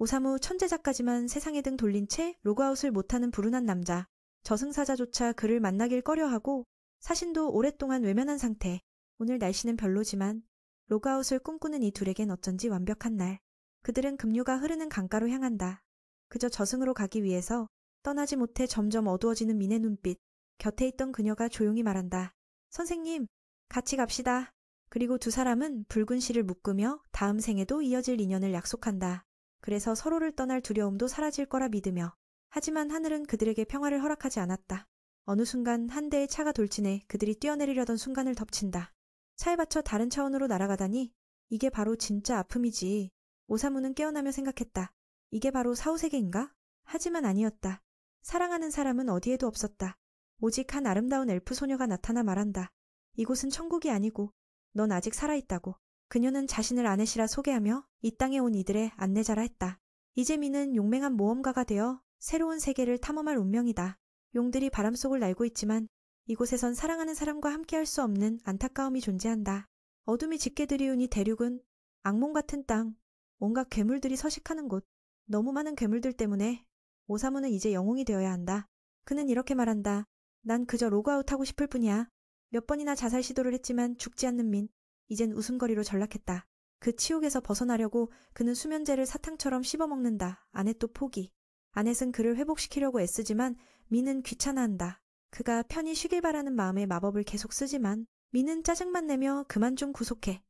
오사무 천재 작가지만 세상에 등 돌린 채 로그아웃을 못하는 불운한 남자. 저승사자조차 그를 만나길 꺼려하고 사신도 오랫동안 외면한 상태. 오늘 날씨는 별로지만 로그아웃을 꿈꾸는 이 둘에겐 어쩐지 완벽한 날. 그들은 급류가 흐르는 강가로 향한다. 그저 저승으로 가기 위해서 떠나지 못해 점점 어두워지는 민의 눈빛. 곁에 있던 그녀가 조용히 말한다. 선생님, 같이 갑시다. 그리고 두 사람은 붉은 실을 묶으며 다음 생에도 이어질 인연을 약속한다. 그래서 서로를 떠날 두려움도 사라질 거라 믿으며. 하지만 하늘은 그들에게 평화를 허락하지 않았다. 어느 순간 한 대의 차가 돌진해 그들이 뛰어내리려던 순간을 덮친다. 차에 받쳐 다른 차원으로 날아가다니 이게 바로 진짜 아픔이지. 오사무는 깨어나며 생각했다. 이게 바로 사후세계인가? 하지만 아니었다. 사랑하는 사람은 어디에도 없었다. 오직 한 아름다운 엘프 소녀가 나타나 말한다. 이곳은 천국이 아니고 넌 아직 살아있다고. 그녀는 자신을 아넷이라 소개하며 이 땅에 온 이들의 안내자라 했다. 이제 미는 용맹한 모험가가 되어 새로운 세계를 탐험할 운명이다. 용들이 바람속을 날고 있지만 이곳에선 사랑하는 사람과 함께할 수 없는 안타까움이 존재한다. 어둠이 짙게 들이우니 대륙은 악몽 같은 땅, 온갖 괴물들이 서식하는 곳. 너무 많은 괴물들 때문에 오사무는 이제 영웅이 되어야 한다. 그는 이렇게 말한다. 난 그저 로그아웃하고 싶을 뿐이야. 몇 번이나 자살 시도를 했지만 죽지 않는 민. 이젠 웃음거리로 전락했다. 그 치욕에서 벗어나려고 그는 수면제를 사탕처럼 씹어먹는다. 아넷도 포기. 아넷은 그를 회복시키려고 애쓰지만 민은 귀찮아한다. 그가 편히 쉬길 바라는 마음에 마법을 계속 쓰지만 민은 짜증만 내며 그만 좀 구속해.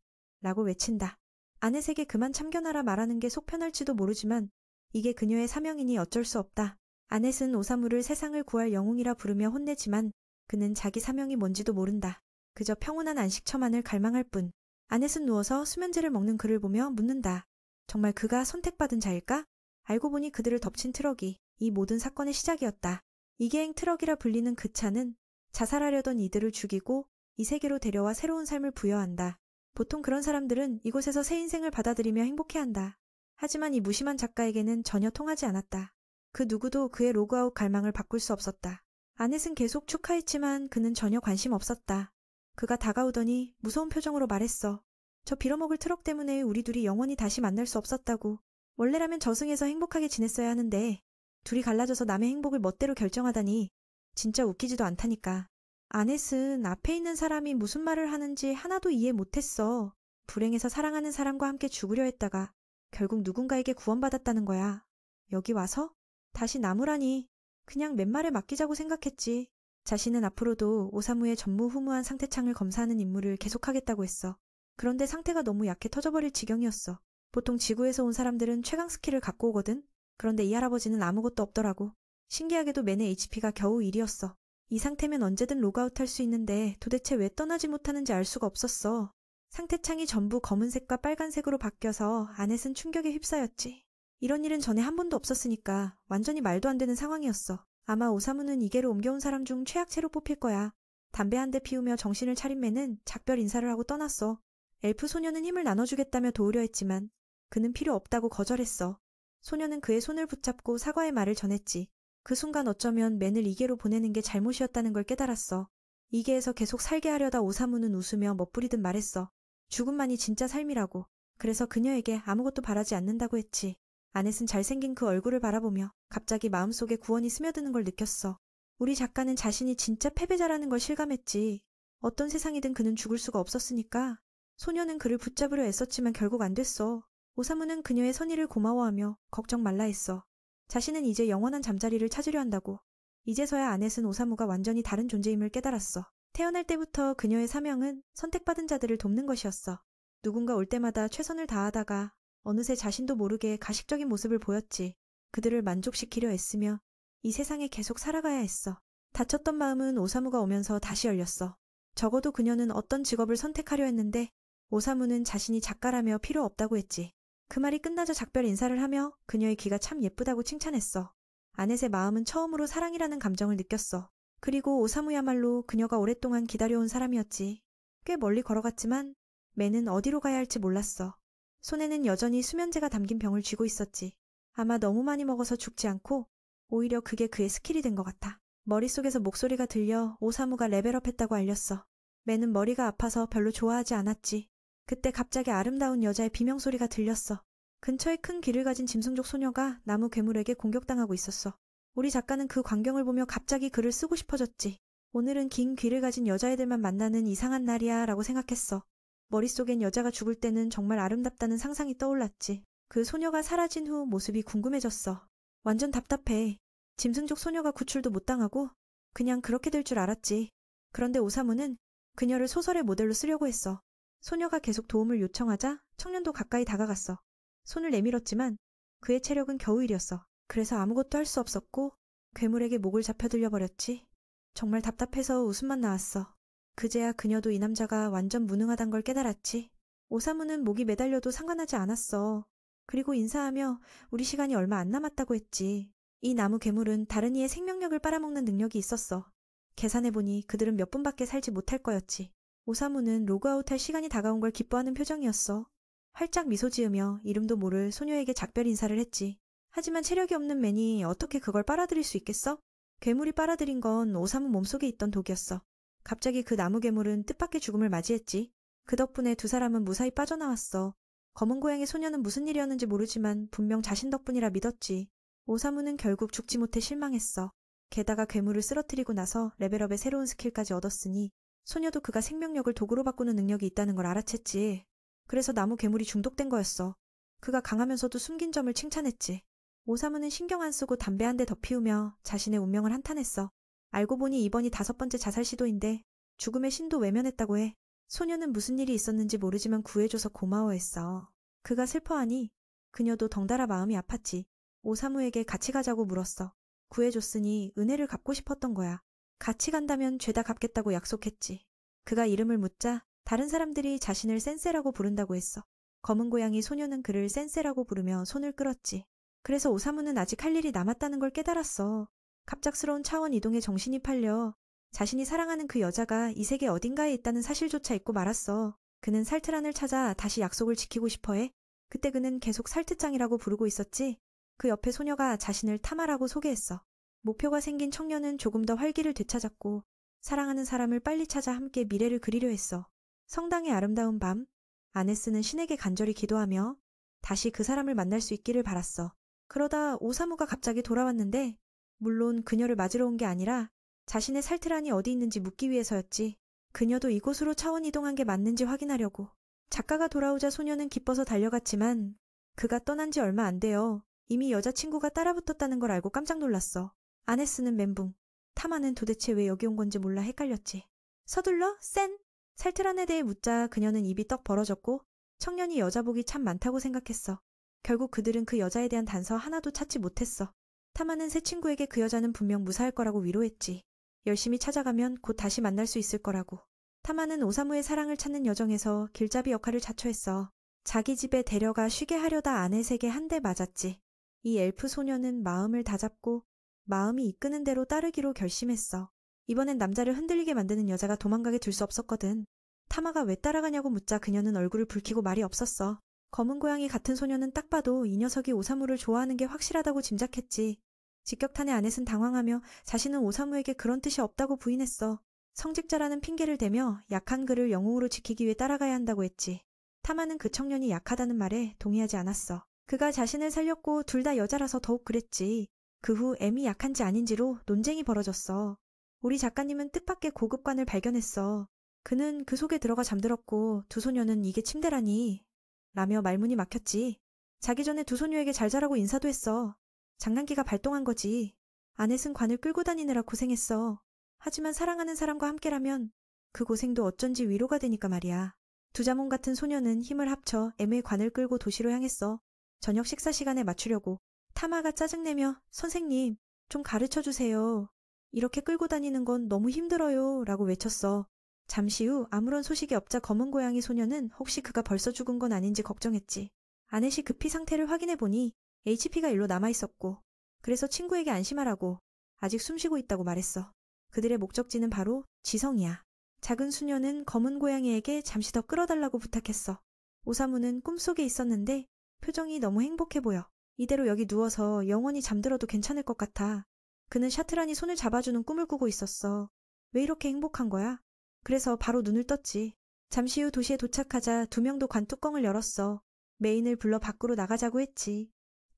라고 외친다. 아넷에게 그만 참견하라 말하는 게 속 편할지도 모르지만 이게 그녀의 사명이니 어쩔 수 없다. 아넷은 오사무를 세상을 구할 영웅이라 부르며 혼내지만 그는 자기 사명이 뭔지도 모른다. 그저 평온한 안식처만을 갈망할 뿐. 아넷은 누워서 수면제를 먹는 그를 보며 묻는다. 정말 그가 선택받은 자일까? 알고 보니 그들을 덮친 트럭이 이 모든 사건의 시작이었다. 이계행 트럭이라 불리는 그 차는 자살하려던 이들을 죽이고 이 세계로 데려와 새로운 삶을 부여한다. 보통 그런 사람들은 이곳에서 새 인생을 받아들이며 행복해한다. 하지만 이 무심한 작가에게는 전혀 통하지 않았다. 그 누구도 그의 로그아웃 갈망을 바꿀 수 없었다. 아넷은 계속 축하했지만 그는 전혀 관심 없었다. 그가 다가오더니 무서운 표정으로 말했어. 저 빌어먹을 트럭 때문에 우리 둘이 영원히 다시 만날 수 없었다고. 원래라면 저승에서 행복하게 지냈어야 하는데 둘이 갈라져서 남의 행복을 멋대로 결정하다니 진짜 웃기지도 않다니까. 아넷은 앞에 있는 사람이 무슨 말을 하는지 하나도 이해 못했어. 불행해서 사랑하는 사람과 함께 죽으려 했다가 결국 누군가에게 구원받았다는 거야. 여기 와서? 다시 나무라니. 그냥 맨말에 맡기자고 생각했지. 자신은 앞으로도 오사무의 전무후무한 상태창을 검사하는 임무를 계속하겠다고 했어. 그런데 상태가 너무 약해 터져버릴 지경이었어. 보통 지구에서 온 사람들은 최강 스킬을 갖고 오거든. 그런데 이 할아버지는 아무것도 없더라고. 신기하게도 맨의 HP가 겨우 1이었어. 이 상태면 언제든 로그아웃할 수 있는데 도대체 왜 떠나지 못하는지 알 수가 없었어. 상태창이 전부 검은색과 빨간색으로 바뀌어서 아넷은 충격에 휩싸였지. 이런 일은 전에 한 번도 없었으니까 완전히 말도 안 되는 상황이었어. 아마 오사무는 이계로 옮겨온 사람 중 최악체로 뽑힐 거야. 담배 한 대 피우며 정신을 차린 맨은 작별 인사를 하고 떠났어. 엘프 소녀는 힘을 나눠주겠다며 도우려 했지만 그는 필요 없다고 거절했어. 소녀는 그의 손을 붙잡고 사과의 말을 전했지. 그 순간 어쩌면 맨을 이계로 보내는 게 잘못이었다는 걸 깨달았어. 이계에서 계속 살게 하려다 오사무는 웃으며 멋부리듯 말했어. 죽음만이 진짜 삶이라고. 그래서 그녀에게 아무것도 바라지 않는다고 했지. 아넷은 잘생긴 그 얼굴을 바라보며 갑자기 마음속에 구원이 스며드는 걸 느꼈어. 우리 작가는 자신이 진짜 패배자라는 걸 실감했지. 어떤 세상이든 그는 죽을 수가 없었으니까. 소녀는 그를 붙잡으려 애썼지만 결국 안 됐어. 오사무는 그녀의 선의를 고마워하며 걱정 말라 했어. 자신은 이제 영원한 잠자리를 찾으려 한다고. 이제서야 아넷은 오사무가 완전히 다른 존재임을 깨달았어. 태어날 때부터 그녀의 사명은 선택받은 자들을 돕는 것이었어. 누군가 올 때마다 최선을 다하다가 어느새 자신도 모르게 가식적인 모습을 보였지. 그들을 만족시키려 애쓰며 이 세상에 계속 살아가야 했어. 다쳤던 마음은 오사무가 오면서 다시 열렸어. 적어도 그녀는 어떤 직업을 선택하려 했는데 오사무는 자신이 작가라며 필요 없다고 했지. 그 말이 끝나자 작별 인사를 하며 그녀의 귀가 참 예쁘다고 칭찬했어. 아넷의 마음은 처음으로 사랑이라는 감정을 느꼈어. 그리고 오사무야말로 그녀가 오랫동안 기다려온 사람이었지. 꽤 멀리 걸어갔지만 맨은 어디로 가야 할지 몰랐어. 손에는 여전히 수면제가 담긴 병을 쥐고 있었지. 아마 너무 많이 먹어서 죽지 않고 오히려 그게 그의 스킬이 된 것 같아. 머릿속에서 목소리가 들려 오사무가 레벨업했다고 알렸어. 맨은 머리가 아파서 별로 좋아하지 않았지. 그때 갑자기 아름다운 여자의 비명소리가 들렸어. 근처에 큰 귀를 가진 짐승족 소녀가 나무 괴물에게 공격당하고 있었어. 우리 작가는 그 광경을 보며 갑자기 글을 쓰고 싶어졌지. 오늘은 긴 귀를 가진 여자애들만 만나는 이상한 날이야 라고 생각했어. 머릿속엔 여자가 죽을 때는 정말 아름답다는 상상이 떠올랐지. 그 소녀가 사라진 후 모습이 궁금해졌어. 완전 답답해. 짐승족 소녀가 구출도 못 당하고 그냥 그렇게 될 줄 알았지. 그런데 오사무는 그녀를 소설의 모델로 쓰려고 했어. 소녀가 계속 도움을 요청하자 청년도 가까이 다가갔어. 손을 내밀었지만 그의 체력은 겨우 일이었어. 그래서 아무것도 할 수 없었고 괴물에게 목을 잡혀 들려버렸지. 정말 답답해서 웃음만 나왔어. 그제야 그녀도 이 남자가 완전 무능하단 걸 깨달았지. 오사무는 목이 매달려도 상관하지 않았어. 그리고 인사하며 우리 시간이 얼마 안 남았다고 했지. 이 나무 괴물은 다른 이의 생명력을 빨아먹는 능력이 있었어. 계산해보니 그들은 몇 분밖에 살지 못할 거였지. 오사무는 로그아웃할 시간이 다가온 걸 기뻐하는 표정이었어. 활짝 미소 지으며 이름도 모를 소녀에게 작별 인사를 했지. 하지만 체력이 없는 맨이 어떻게 그걸 빨아들일 수 있겠어? 괴물이 빨아들인 건 오사무 몸속에 있던 독이었어. 갑자기 그 나무 괴물은 뜻밖의 죽음을 맞이했지. 그 덕분에 두 사람은 무사히 빠져나왔어. 검은 고양이 소녀는 무슨 일이었는지 모르지만 분명 자신 덕분이라 믿었지. 오사무는 결국 죽지 못해 실망했어. 게다가 괴물을 쓰러뜨리고 나서 레벨업의 새로운 스킬까지 얻었으니 소녀도 그가 생명력을 도구로 바꾸는 능력이 있다는 걸 알아챘지. 그래서 나무 괴물이 중독된 거였어. 그가 강하면서도 숨긴 점을 칭찬했지. 오사무는 신경 안 쓰고 담배 한 대 더 피우며 자신의 운명을 한탄했어. 알고 보니 이번이 5번째 자살 시도인데 죽음의 신도 외면했다고 해. 소녀는 무슨 일이 있었는지 모르지만 구해줘서 고마워했어. 그가 슬퍼하니 그녀도 덩달아 마음이 아팠지. 오사무에게 같이 가자고 물었어. 구해줬으니 은혜를 갚고 싶었던 거야. 같이 간다면 죄다 갚겠다고 약속했지. 그가 이름을 묻자 다른 사람들이 자신을 센세라고 부른다고 했어. 검은 고양이 소녀는 그를 센세라고 부르며 손을 끌었지. 그래서 오사무는 아직 할 일이 남았다는 걸 깨달았어. 갑작스러운 차원 이동에 정신이 팔려 자신이 사랑하는 그 여자가 이 세계 어딘가에 있다는 사실조차 잊고 말았어. 그는 살트란을 찾아 다시 약속을 지키고 싶어해. 그때 그는 계속 살트짱이라고 부르고 있었지. 그 옆에 소녀가 자신을 타마라고 소개했어. 목표가 생긴 청년은 조금 더 활기를 되찾았고 사랑하는 사람을 빨리 찾아 함께 미래를 그리려 했어. 성당의 아름다운 밤, 아네스는 신에게 간절히 기도하며 다시 그 사람을 만날 수 있기를 바랐어. 그러다 오사무가 갑자기 돌아왔는데 물론 그녀를 맞으러 온 게 아니라 자신의 살트란이 어디 있는지 묻기 위해서였지. 그녀도 이곳으로 차원 이동한 게 맞는지 확인하려고. 작가가 돌아오자 소녀는 기뻐서 달려갔지만 그가 떠난 지 얼마 안 되어 이미 여자친구가 따라붙었다는 걸 알고 깜짝 놀랐어. 아네스는 멘붕. 타마는 도대체 왜 여기 온 건지 몰라 헷갈렸지. 서둘러? 센? 살트란에 대해 묻자 그녀는 입이 떡 벌어졌고 청년이 여자복이 참 많다고 생각했어. 결국 그들은 그 여자에 대한 단서 하나도 찾지 못했어. 타마는 새 친구에게 그 여자는 분명 무사할 거라고 위로했지. 열심히 찾아가면 곧 다시 만날 수 있을 거라고. 타마는 오사무의 사랑을 찾는 여정에서 길잡이 역할을 자처했어. 자기 집에 데려가 쉬게 하려다 아넷에게 한 대 맞았지. 이 엘프 소녀는 마음을 다잡고 마음이 이끄는 대로 따르기로 결심했어. 이번엔 남자를 흔들리게 만드는 여자가 도망가게 둘 수 없었거든. 타마가 왜 따라가냐고 묻자 그녀는 얼굴을 붉히고 말이 없었어. 검은 고양이 같은 소녀는 딱 봐도 이 녀석이 오사무를 좋아하는 게 확실하다고 짐작했지. 직격탄의 아넷은 당황하며 자신은 오사무에게 그런 뜻이 없다고 부인했어. 성직자라는 핑계를 대며 약한 그를 영웅으로 지키기 위해 따라가야 한다고 했지. 타마는 그 청년이 약하다는 말에 동의하지 않았어. 그가 자신을 살렸고 둘 다 여자라서 더욱 그랬지. 그 후 M이 약한지 아닌지로 논쟁이 벌어졌어. 우리 작가님은 뜻밖의 고급관을 발견했어. 그는 그 속에 들어가 잠들었고 두 소녀는 이게 침대라니 라며 말문이 막혔지. 자기 전에 두 소녀에게 잘 자라고 인사도 했어. 장난기가 발동한 거지. 아넷은 관을 끌고 다니느라 고생했어. 하지만 사랑하는 사람과 함께라면 그 고생도 어쩐지 위로가 되니까 말이야. 두자몽 같은 소녀는 힘을 합쳐 M의 관을 끌고 도시로 향했어. 저녁 식사 시간에 맞추려고. 타마가 짜증내며 선생님 좀 가르쳐주세요. 이렇게 끌고 다니는 건 너무 힘들어요 라고 외쳤어. 잠시 후 아무런 소식이 없자 검은 고양이 소녀는 혹시 그가 벌써 죽은 건 아닌지 걱정했지. 아넷이 급히 상태를 확인해보니 HP가 일로 남아있었고 그래서 친구에게 안심하라고 아직 숨쉬고 있다고 말했어. 그들의 목적지는 바로 지성이야. 작은 수녀는 검은 고양이에게 잠시 더 끌어달라고 부탁했어. 오사무는 꿈속에 있었는데 표정이 너무 행복해 보여. 이대로 여기 누워서 영원히 잠들어도 괜찮을 것 같아. 그는 샤트란이 손을 잡아주는 꿈을 꾸고 있었어. 왜 이렇게 행복한 거야? 그래서 바로 눈을 떴지. 잠시 후 도시에 도착하자 두 명도 관 뚜껑을 열었어. 메인을 불러 밖으로 나가자고 했지.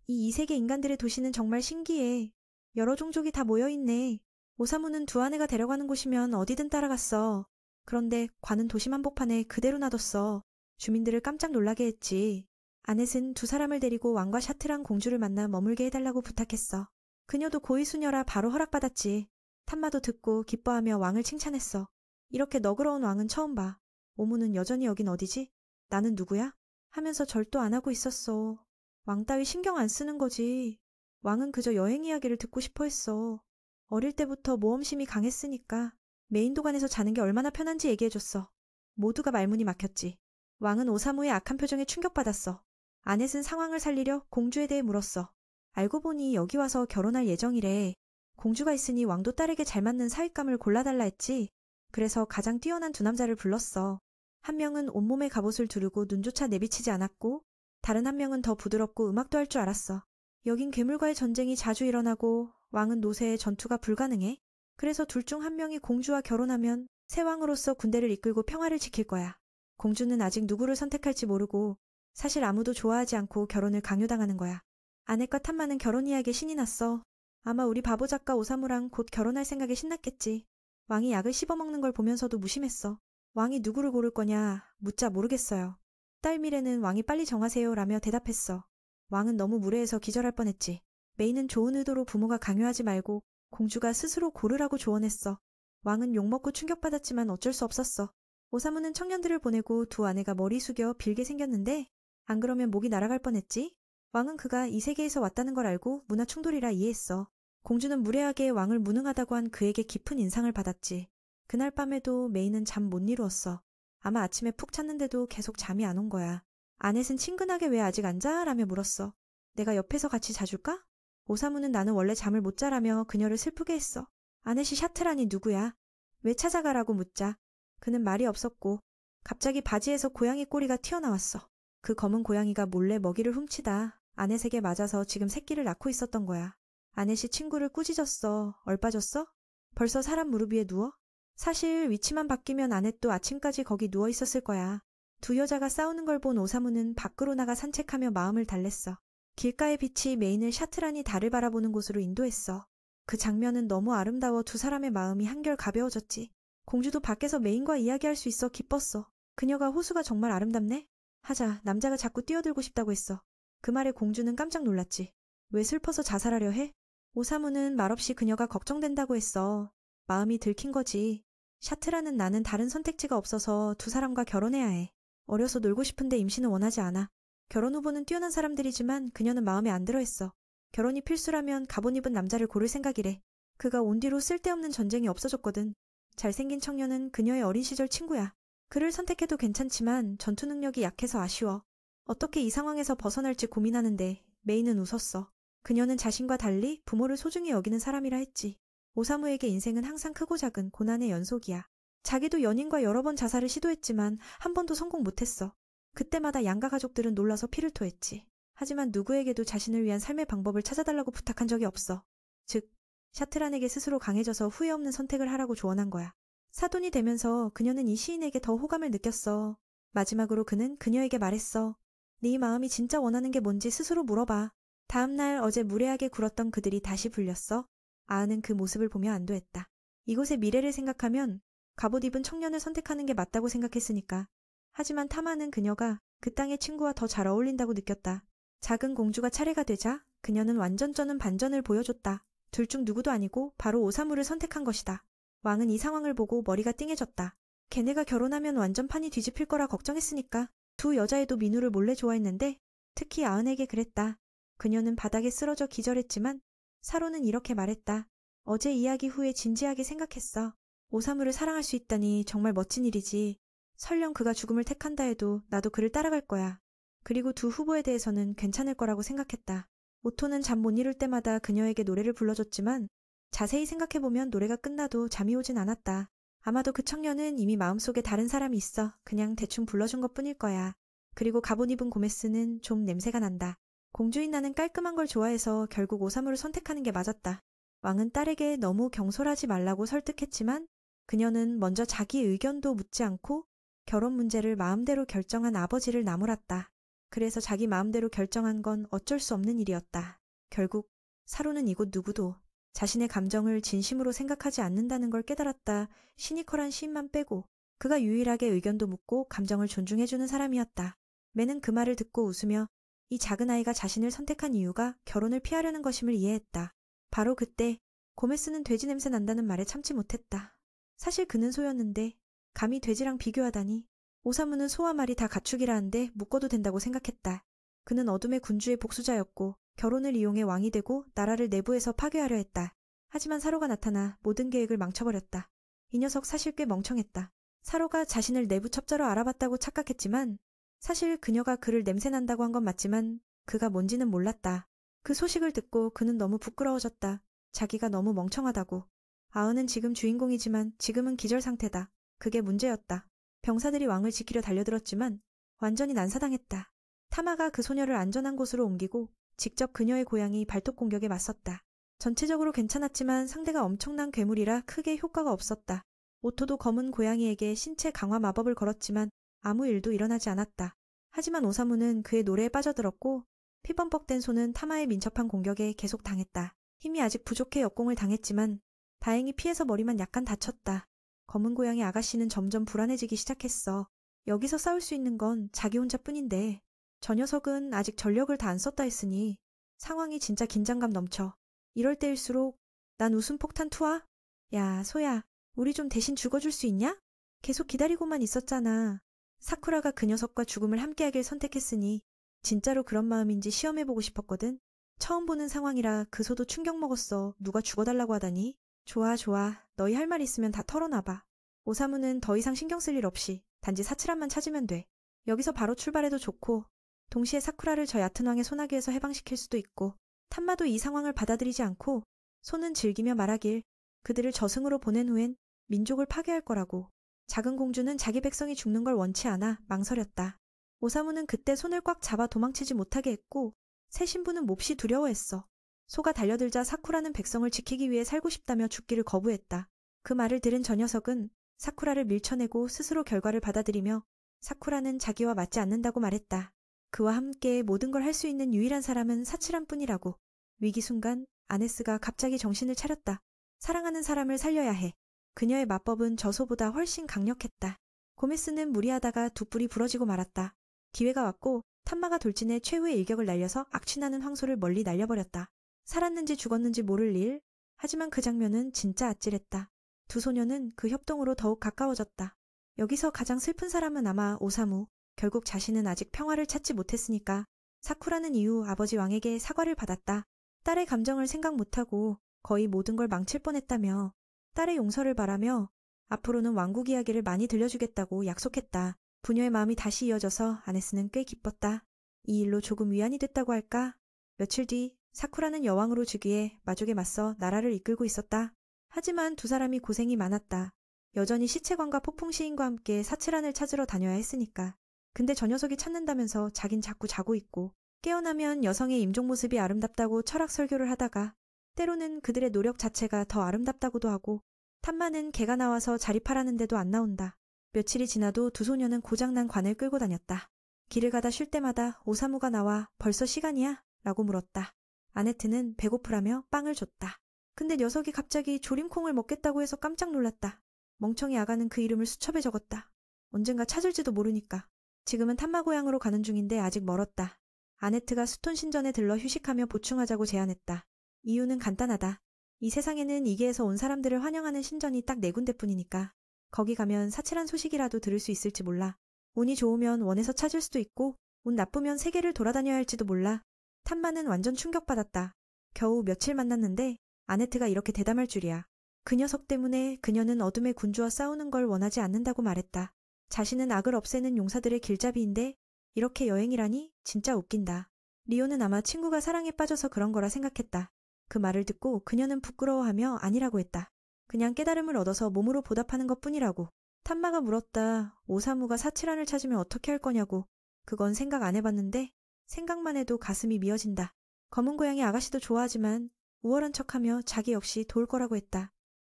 이 이세계 인간들의 도시는 정말 신기해. 여러 종족이 다 모여있네. 오사무는 두 아내가 데려가는 곳이면 어디든 따라갔어. 그런데 관은 도심 한복판에 그대로 놔뒀어. 주민들을 깜짝 놀라게 했지. 아넷은 두 사람을 데리고 왕과 샤트랑 공주를 만나 머물게 해달라고 부탁했어. 그녀도 고위수녀라 바로 허락받았지. 탐마도 듣고 기뻐하며 왕을 칭찬했어. 이렇게 너그러운 왕은 처음 봐. 오무는 여전히 여긴 어디지? 나는 누구야? 하면서 절도 안 하고 있었어. 왕 따위 신경 안 쓰는 거지. 왕은 그저 여행 이야기를 듣고 싶어 했어. 어릴 때부터 모험심이 강했으니까 메인도관에서 자는 게 얼마나 편한지 얘기해줬어. 모두가 말문이 막혔지. 왕은 오사무의 악한 표정에 충격받았어. 아넷은 상황을 살리려 공주에 대해 물었어. 알고 보니 여기 와서 결혼할 예정이래. 공주가 있으니 왕도 딸에게 잘 맞는 사윗감을 골라달라 했지. 그래서 가장 뛰어난 두 남자를 불렀어. 한 명은 온몸에 갑옷을 두르고 눈조차 내비치지 않았고 다른 한 명은 더 부드럽고 음악도 할 줄 알았어. 여긴 괴물과의 전쟁이 자주 일어나고 왕은 노새에 전투가 불가능해. 그래서 둘 중 한 명이 공주와 결혼하면 새 왕으로서 군대를 이끌고 평화를 지킬 거야. 공주는 아직 누구를 선택할지 모르고 사실 아무도 좋아하지 않고 결혼을 강요당하는 거야. 아넷과 탐마는 결혼 이야기에 신이 났어. 아마 우리 바보 작가 오사무랑 곧 결혼할 생각에 신났겠지. 왕이 약을 씹어먹는 걸 보면서도 무심했어. 왕이 누구를 고를 거냐 묻자 모르겠어요. 딸 미래는 왕이 빨리 정하세요 라며 대답했어. 왕은 너무 무례해서 기절할 뻔했지. 메이는 좋은 의도로 부모가 강요하지 말고 공주가 스스로 고르라고 조언했어. 왕은 욕먹고 충격받았지만 어쩔 수 없었어. 오사무는 청년들을 보내고 두 아내가 머리 숙여 빌게 생겼는데 안 그러면 목이 날아갈 뻔했지. 왕은 그가 이 세계에서 왔다는 걸 알고 문화 충돌이라 이해했어. 공주는 무례하게 왕을 무능하다고 한 그에게 깊은 인상을 받았지. 그날 밤에도 메이는 잠 못 이루었어. 아마 아침에 푹 잤는데도 계속 잠이 안 온 거야. 아넷은 친근하게 왜 아직 안 자? 라며 물었어. 내가 옆에서 같이 자줄까? 오사무는 나는 원래 잠을 못 자라며 그녀를 슬프게 했어. 아넷이 샤트라니 누구야? 왜 찾아가라고 묻자. 그는 말이 없었고 갑자기 바지에서 고양이 꼬리가 튀어나왔어. 그 검은 고양이가 몰래 먹이를 훔치다 아넷에게 맞아서 지금 새끼를 낳고 있었던 거야. 아넷이 친구를 꾸짖었어. 얼빠졌어? 벌써 사람 무릎 위에 누워? 사실 위치만 바뀌면 아넷도 아침까지 거기 누워 있었을 거야. 두 여자가 싸우는 걸 본 오사무는 밖으로 나가 산책하며 마음을 달랬어. 길가의 빛이 메인을 샤트란이 달을 바라보는 곳으로 인도했어. 그 장면은 너무 아름다워 두 사람의 마음이 한결 가벼워졌지. 공주도 밖에서 메인과 이야기할 수 있어 기뻤어. 그녀가 호수가 정말 아름답네? 하자 남자가 자꾸 뛰어들고 싶다고 했어. 그 말에 공주는 깜짝 놀랐지. 왜 슬퍼서 자살하려 해? 오사무는 말없이 그녀가 걱정된다고 했어. 마음이 들킨 거지. 샤트라는 나는 다른 선택지가 없어서 두 사람과 결혼해야 해. 어려서 놀고 싶은데 임신은 원하지 않아. 결혼 후보는 뛰어난 사람들이지만 그녀는 마음에 안 들어 했어. 결혼이 필수라면 가본 입은 남자를 고를 생각이래. 그가 온 뒤로 쓸데없는 전쟁이 없어졌거든. 잘생긴 청년은 그녀의 어린 시절 친구야. 그를 선택해도 괜찮지만 전투 능력이 약해서 아쉬워. 어떻게 이 상황에서 벗어날지 고민하는데 메이는 웃었어. 그녀는 자신과 달리 부모를 소중히 여기는 사람이라 했지. 오사무에게 인생은 항상 크고 작은 고난의 연속이야. 자기도 연인과 여러 번 자살을 시도했지만 한 번도 성공 못했어. 그때마다 양가 가족들은 놀라서 피를 토했지. 하지만 누구에게도 자신을 위한 삶의 방법을 찾아달라고 부탁한 적이 없어. 즉, 샤트란에게 스스로 강해져서 후회 없는 선택을 하라고 조언한 거야. 사돈이 되면서 그녀는 이 시인에게 더 호감을 느꼈어. 마지막으로 그는 그녀에게 말했어. 네 마음이 진짜 원하는 게 뭔지 스스로 물어봐. 다음날 어제 무례하게 굴었던 그들이 다시 불렸어. 아은은 그 모습을 보며 안도했다. 이곳의 미래를 생각하면 갑옷 입은 청년을 선택하는 게 맞다고 생각했으니까. 하지만 타마는 그녀가 그 땅의 친구와 더 잘 어울린다고 느꼈다. 작은 공주가 차례가 되자 그녀는 완전 쩌는 반전을 보여줬다. 둘 중 누구도 아니고 바로 오사무를 선택한 것이다. 왕은 이 상황을 보고 머리가 띵해졌다. 걔네가 결혼하면 완전 판이 뒤집힐 거라 걱정했으니까 두 여자애도 민우를 몰래 좋아했는데 특히 아은에게 그랬다. 그녀는 바닥에 쓰러져 기절했지만 사로는 이렇게 말했다. 어제 이야기 후에 진지하게 생각했어. 오사무를 사랑할 수 있다니 정말 멋진 일이지. 설령 그가 죽음을 택한다 해도 나도 그를 따라갈 거야. 그리고 두 후보에 대해서는 괜찮을 거라고 생각했다. 오토는 잠 못 이룰 때마다 그녀에게 노래를 불러줬지만 자세히 생각해보면 노래가 끝나도 잠이 오진 않았다. 아마도 그 청년은 이미 마음속에 다른 사람이 있어 그냥 대충 불러준 것뿐일 거야. 그리고 갑옷 입은 고메스는 좀 냄새가 난다. 공주인 나는 깔끔한 걸 좋아해서 결국 오사무를 선택하는 게 맞았다. 왕은 딸에게 너무 경솔하지 말라고 설득했지만 그녀는 먼저 자기 의견도 묻지 않고 결혼 문제를 마음대로 결정한 아버지를 나무랐다. 그래서 자기 마음대로 결정한 건 어쩔 수 없는 일이었다. 결국 사로는 이곳 누구도 자신의 감정을 진심으로 생각하지 않는다는 걸 깨달았다. 시니컬한 시인만 빼고 그가 유일하게 의견도 묻고 감정을 존중해주는 사람이었다. 매는 그 말을 듣고 웃으며 이 작은 아이가 자신을 선택한 이유가 결혼을 피하려는 것임을 이해했다. 바로 그때 고메스는 돼지 냄새 난다는 말에 참지 못했다. 사실 그는 소였는데 감히 돼지랑 비교하다니. 오사무는 소와 말이 다 가축이라 한데 묶어도 된다고 생각했다. 그는 어둠의 군주의 복수자였고 결혼을 이용해 왕이 되고 나라를 내부에서 파괴하려 했다. 하지만 사로가 나타나 모든 계획을 망쳐버렸다. 이 녀석 사실 꽤 멍청했다. 사로가 자신을 내부 첩자로 알아봤다고 착각했지만 사실 그녀가 그를 냄새난다고 한 건 맞지만 그가 뭔지는 몰랐다. 그 소식을 듣고 그는 너무 부끄러워졌다. 자기가 너무 멍청하다고. 아은은 지금 주인공이지만 지금은 기절 상태다. 그게 문제였다. 병사들이 왕을 지키려 달려들었지만 완전히 난사당했다. 타마가 그 소녀를 안전한 곳으로 옮기고 직접 그녀의 고향이 발톱 공격에 맞섰다. 전체적으로 괜찮았지만 상대가 엄청난 괴물이라 크게 효과가 없었다. 오토도 검은 고양이에게 신체 강화 마법을 걸었지만 아무 일도 일어나지 않았다. 하지만 오사무는 그의 노래에 빠져들었고 피범벅된 손은 타마의 민첩한 공격에 계속 당했다. 힘이 아직 부족해 역공을 당했지만 다행히 피해서 머리만 약간 다쳤다. 검은 고양이 아가씨는 점점 불안해지기 시작했어. 여기서 싸울 수 있는 건 자기 혼자뿐인데 저 녀석은 아직 전력을 다 안 썼다 했으니 상황이 진짜 긴장감 넘쳐. 이럴 때일수록 난 웃음 폭탄 투하? 야, 소야, 우리 좀 대신 죽어줄 수 있냐? 계속 기다리고만 있었잖아. 사쿠라가 그 녀석과 죽음을 함께하길 선택했으니 진짜로 그런 마음인지 시험해보고 싶었거든. 처음 보는 상황이라 그 소도 충격 먹었어. 누가 죽어달라고 하다니. 좋아, 좋아. 너희 할 말 있으면 다 털어놔봐. 오사무는 더 이상 신경 쓸 일 없이 단지 사츠란만 찾으면 돼. 여기서 바로 출발해도 좋고 동시에 사쿠라를 저 얕은 왕의 소나기에서 해방시킬 수도 있고. 탄마도 이 상황을 받아들이지 않고 소는 즐기며 말하길 그들을 저승으로 보낸 후엔 민족을 파괴할 거라고. 작은 공주는 자기 백성이 죽는 걸 원치 않아 망설였다. 오사무는 그때 손을 꽉 잡아 도망치지 못하게 했고 새 신부는 몹시 두려워했어. 소가 달려들자 사쿠라는 백성을 지키기 위해 살고 싶다며 죽기를 거부했다. 그 말을 들은 저 녀석은 사쿠라를 밀쳐내고 스스로 결과를 받아들이며 사쿠라는 자기와 맞지 않는다고 말했다. 그와 함께 모든 걸 할 수 있는 유일한 사람은 사츠란 뿐이라고. 위기 순간 아네스가 갑자기 정신을 차렸다. 사랑하는 사람을 살려야 해. 그녀의 마법은 저 소보다 훨씬 강력했다. 고메스는 무리하다가 두 뿔이 부러지고 말았다. 기회가 왔고 탄마가 돌진해 최후의 일격을 날려서 악취나는 황소를 멀리 날려버렸다. 살았는지 죽었는지 모를 일. 하지만 그 장면은 진짜 아찔했다. 두 소녀는 그 협동으로 더욱 가까워졌다. 여기서 가장 슬픈 사람은 아마 오사무. 결국 자신은 아직 평화를 찾지 못했으니까. 사쿠라는 이후 아버지 왕에게 사과를 받았다. 딸의 감정을 생각 못하고 거의 모든 걸 망칠 뻔했다며 딸의 용서를 바라며 앞으로는 왕국 이야기를 많이 들려주겠다고 약속했다. 부녀의 마음이 다시 이어져서 아네스는 꽤 기뻤다. 이 일로 조금 위안이 됐다고 할까? 며칠 뒤 사쿠라는 여왕으로 즉위해 마족에 맞서 나라를 이끌고 있었다. 하지만 두 사람이 고생이 많았다. 여전히 시체관과 폭풍시인과 함께 사츠란을 찾으러 다녀야 했으니까. 근데 저 녀석이 찾는다면서 자긴 자꾸 자고 있고 깨어나면 여성의 임종 모습이 아름답다고 철학 설교를 하다가 때로는 그들의 노력 자체가 더 아름답다고도 하고 탄마는 개가 나와서 자립하라는데도 안 나온다. 며칠이 지나도 두 소녀는 고장난 관을 끌고 다녔다. 길을 가다 쉴 때마다 오사무가 나와 벌써 시간이야? 라고 물었다. 아네트는 배고프라며 빵을 줬다. 근데 녀석이 갑자기 조림콩을 먹겠다고 해서 깜짝 놀랐다. 멍청이 아가는 그 이름을 수첩에 적었다. 언젠가 찾을지도 모르니까. 지금은 탄마 고향으로 가는 중인데 아직 멀었다. 아네트가 수톤 신전에 들러 휴식하며 보충하자고 제안했다. 이유는 간단하다. 이 세상에는 이계에서 온 사람들을 환영하는 신전이 딱 4군데뿐이니까. 거기 가면 사치란 소식이라도 들을 수 있을지 몰라. 운이 좋으면 원에서 찾을 수도 있고 운 나쁘면 세계를 돌아다녀야 할지도 몰라. 탄마는 완전 충격받았다. 겨우 며칠 만났는데 아네트가 이렇게 대담할 줄이야. 그 녀석 때문에 그녀는 어둠의 군주와 싸우는 걸 원하지 않는다고 말했다. 자신은 악을 없애는 용사들의 길잡이인데 이렇게 여행이라니 진짜 웃긴다. 리오는 아마 친구가 사랑에 빠져서 그런 거라 생각했다. 그 말을 듣고 그녀는 부끄러워하며 아니라고 했다. 그냥 깨달음을 얻어서 몸으로 보답하는 것뿐이라고. 탄마가 물었다. 오사무가 사치란을 찾으면 어떻게 할 거냐고. 그건 생각 안 해봤는데 생각만 해도 가슴이 미어진다. 검은 고양이 아가씨도 좋아하지만 우월한 척하며 자기 역시 도울 거라고 했다.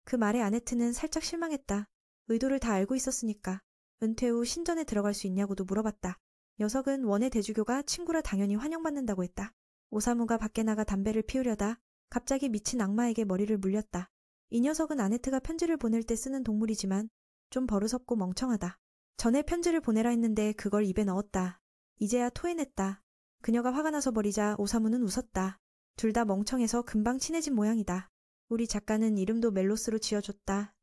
그 말에 아네트는 살짝 실망했다. 의도를 다 알고 있었으니까. 은퇴 후 신전에 들어갈 수 있냐고도 물어봤다. 녀석은 원의 대주교가 친구라 당연히 환영받는다고 했다. 오사무가 밖에 나가 담배를 피우려다 갑자기 미친 악마에게 머리를 물렸다. 이 녀석은 아네트가 편지를 보낼 때 쓰는 동물이지만 좀 버릇없고 멍청하다. 전에 편지를 보내라 했는데 그걸 입에 넣었다. 이제야 토해냈다. 그녀가 화가 나서 버리자 오사무는 웃었다. 둘 다 멍청해서 금방 친해진 모양이다. 우리 작가는 이름도 멜로스로 지어줬다.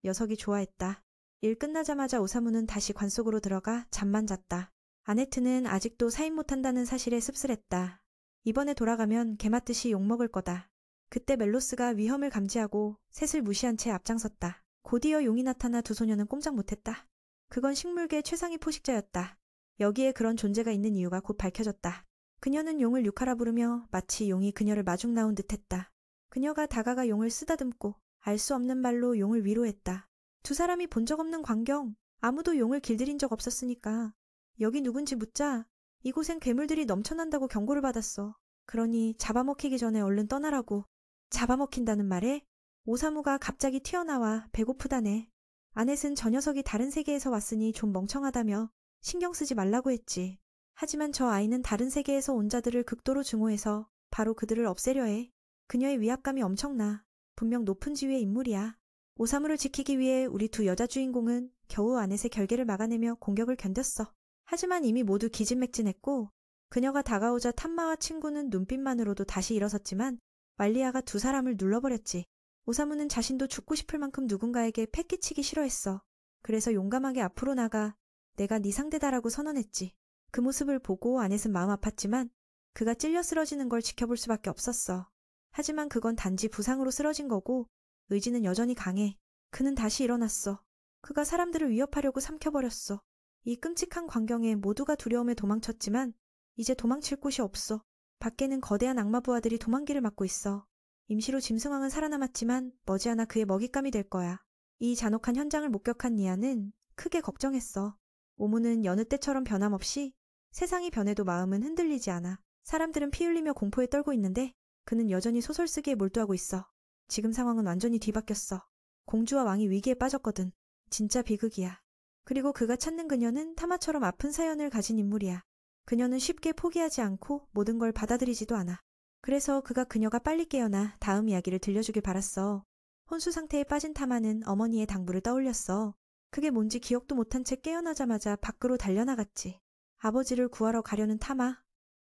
녀석이 좋아했다. 일 끝나자마자 오사무는 다시 관 속으로 들어가 잠만 잤다. 아네트는 아직도 사인 못한다는 사실에 씁쓸했다. 이번에 돌아가면 개맞듯이 욕먹을 거다. 그때 멜로스가 위험을 감지하고 셋을 무시한 채 앞장섰다. 곧이어 용이 나타나 두 소녀는 꼼짝 못했다. 그건 식물계 최상위 포식자였다. 여기에 그런 존재가 있는 이유가 곧 밝혀졌다. 그녀는 용을 유카라 부르며 마치 용이 그녀를 마중 나온 듯했다. 그녀가 다가가 용을 쓰다듬고 알 수 없는 말로 용을 위로했다. 두 사람이 본 적 없는 광경, 아무도 용을 길들인 적 없었으니까. 여기 누군지 묻자 이곳엔 괴물들이 넘쳐난다고 경고를 받았어. 그러니 잡아먹히기 전에 얼른 떠나라고. 잡아먹힌다는 말에 오사무가 갑자기 튀어나와 배고프다네. 아넷은 저 녀석이 다른 세계에서 왔으니 좀 멍청하다며 신경 쓰지 말라고 했지. 하지만 저 아이는 다른 세계에서 온 자들을 극도로 증오해서 바로 그들을 없애려 해. 그녀의 위압감이 엄청나. 분명 높은 지위의 인물이야. 오사무를 지키기 위해 우리 두 여자 주인공은 겨우 아넷의 결계를 막아내며 공격을 견뎠어. 하지만 이미 모두 기진맥진했고 그녀가 다가오자 탐마와 친구는 눈빛만으로도 다시 일어섰지만 말리아가 두 사람을 눌러버렸지. 오사무는 자신도 죽고 싶을 만큼 누군가에게 패기치기 싫어했어. 그래서 용감하게 앞으로 나가 내가 네 상대다라고 선언했지. 그 모습을 보고 아넷은 마음 아팠지만 그가 찔려 쓰러지는 걸 지켜볼 수밖에 없었어. 하지만 그건 단지 부상으로 쓰러진 거고 의지는 여전히 강해. 그는 다시 일어났어. 그가 사람들을 위협하려고 삼켜버렸어. 이 끔찍한 광경에 모두가 두려움에 도망쳤지만 이제 도망칠 곳이 없어. 밖에는 거대한 악마 부하들이 도망길을 막고 있어. 임시로 짐승왕은 살아남았지만 머지않아 그의 먹잇감이 될 거야. 이 잔혹한 현장을 목격한 니아는 크게 걱정했어. 오무는 여느 때처럼 변함없이 세상이 변해도 마음은 흔들리지 않아. 사람들은 피 흘리며 공포에 떨고 있는데 그는 여전히 소설 쓰기에 몰두하고 있어. 지금 상황은 완전히 뒤바뀌었어. 공주와 왕이 위기에 빠졌거든. 진짜 비극이야. 그리고 그가 찾는 그녀는 타마처럼 아픈 사연을 가진 인물이야. 그녀는 쉽게 포기하지 않고 모든 걸 받아들이지도 않아. 그래서 그녀가 빨리 깨어나 다음 이야기를 들려주길 바랐어. 혼수 상태에 빠진 타마는 어머니의 당부를 떠올렸어. 그게 뭔지 기억도 못한 채 깨어나자마자 밖으로 달려나갔지. 아버지를 구하러 가려는 타마.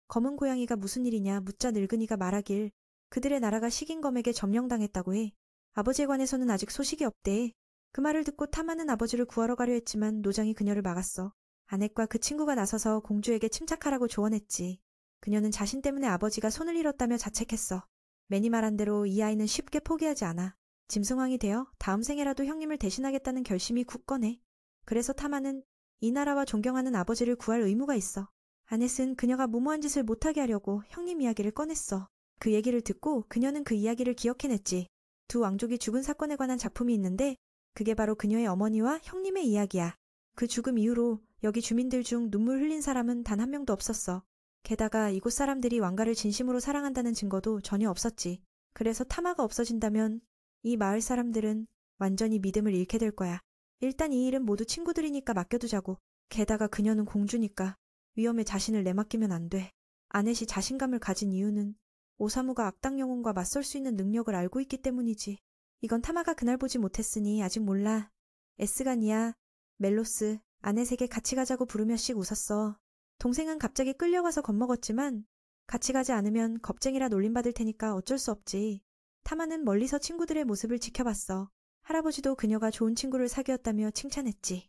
검은 고양이가 무슨 일이냐 묻자 늙은이가 말하길 그들의 나라가 식인검에게 점령당했다고 해. 아버지에 관해서는 아직 소식이 없대. 그 말을 듣고 타마는 아버지를 구하러 가려 했지만 노장이 그녀를 막았어. 아넷과 그 친구가 나서서 공주에게 침착하라고 조언했지. 그녀는 자신 때문에 아버지가 손을 잃었다며 자책했어. 매니 말한 대로 이 아이는 쉽게 포기하지 않아. 짐승왕이 되어 다음 생에라도 형님을 대신하겠다는 결심이 굳건해. 그래서 타마는 이 나라와 존경하는 아버지를 구할 의무가 있어. 아넷은 그녀가 무모한 짓을 못하게 하려고 형님 이야기를 꺼냈어. 그 얘기를 듣고 그녀는 그 이야기를 기억해냈지. 두 왕족이 죽은 사건에 관한 작품이 있는데 그게 바로 그녀의 어머니와 형님의 이야기야. 그 죽음 이후로 여기 주민들 중 눈물 흘린 사람은 단 한 명도 없었어. 게다가 이곳 사람들이 왕가를 진심으로 사랑한다는 증거도 전혀 없었지. 그래서 타마가 없어진다면 이 마을 사람들은 완전히 믿음을 잃게 될 거야. 일단 이 일은 모두 친구들이니까 맡겨두자고. 게다가 그녀는 공주니까 위험에 자신을 내맡기면 안 돼. 아넷이 자신감을 가진 이유는 오사무가 악당 영혼과 맞설 수 있는 능력을 알고 있기 때문이지. 이건 타마가 그날 보지 못했으니 아직 몰라. 에스가 니아, 멜로스, 아넷에게 같이 가자고 부르며씩 웃었어. 동생은 갑자기 끌려가서 겁먹었지만 같이 가지 않으면 겁쟁이라 놀림받을 테니까 어쩔 수 없지. 타마는 멀리서 친구들의 모습을 지켜봤어. 할아버지도 그녀가 좋은 친구를 사귀었다며 칭찬했지.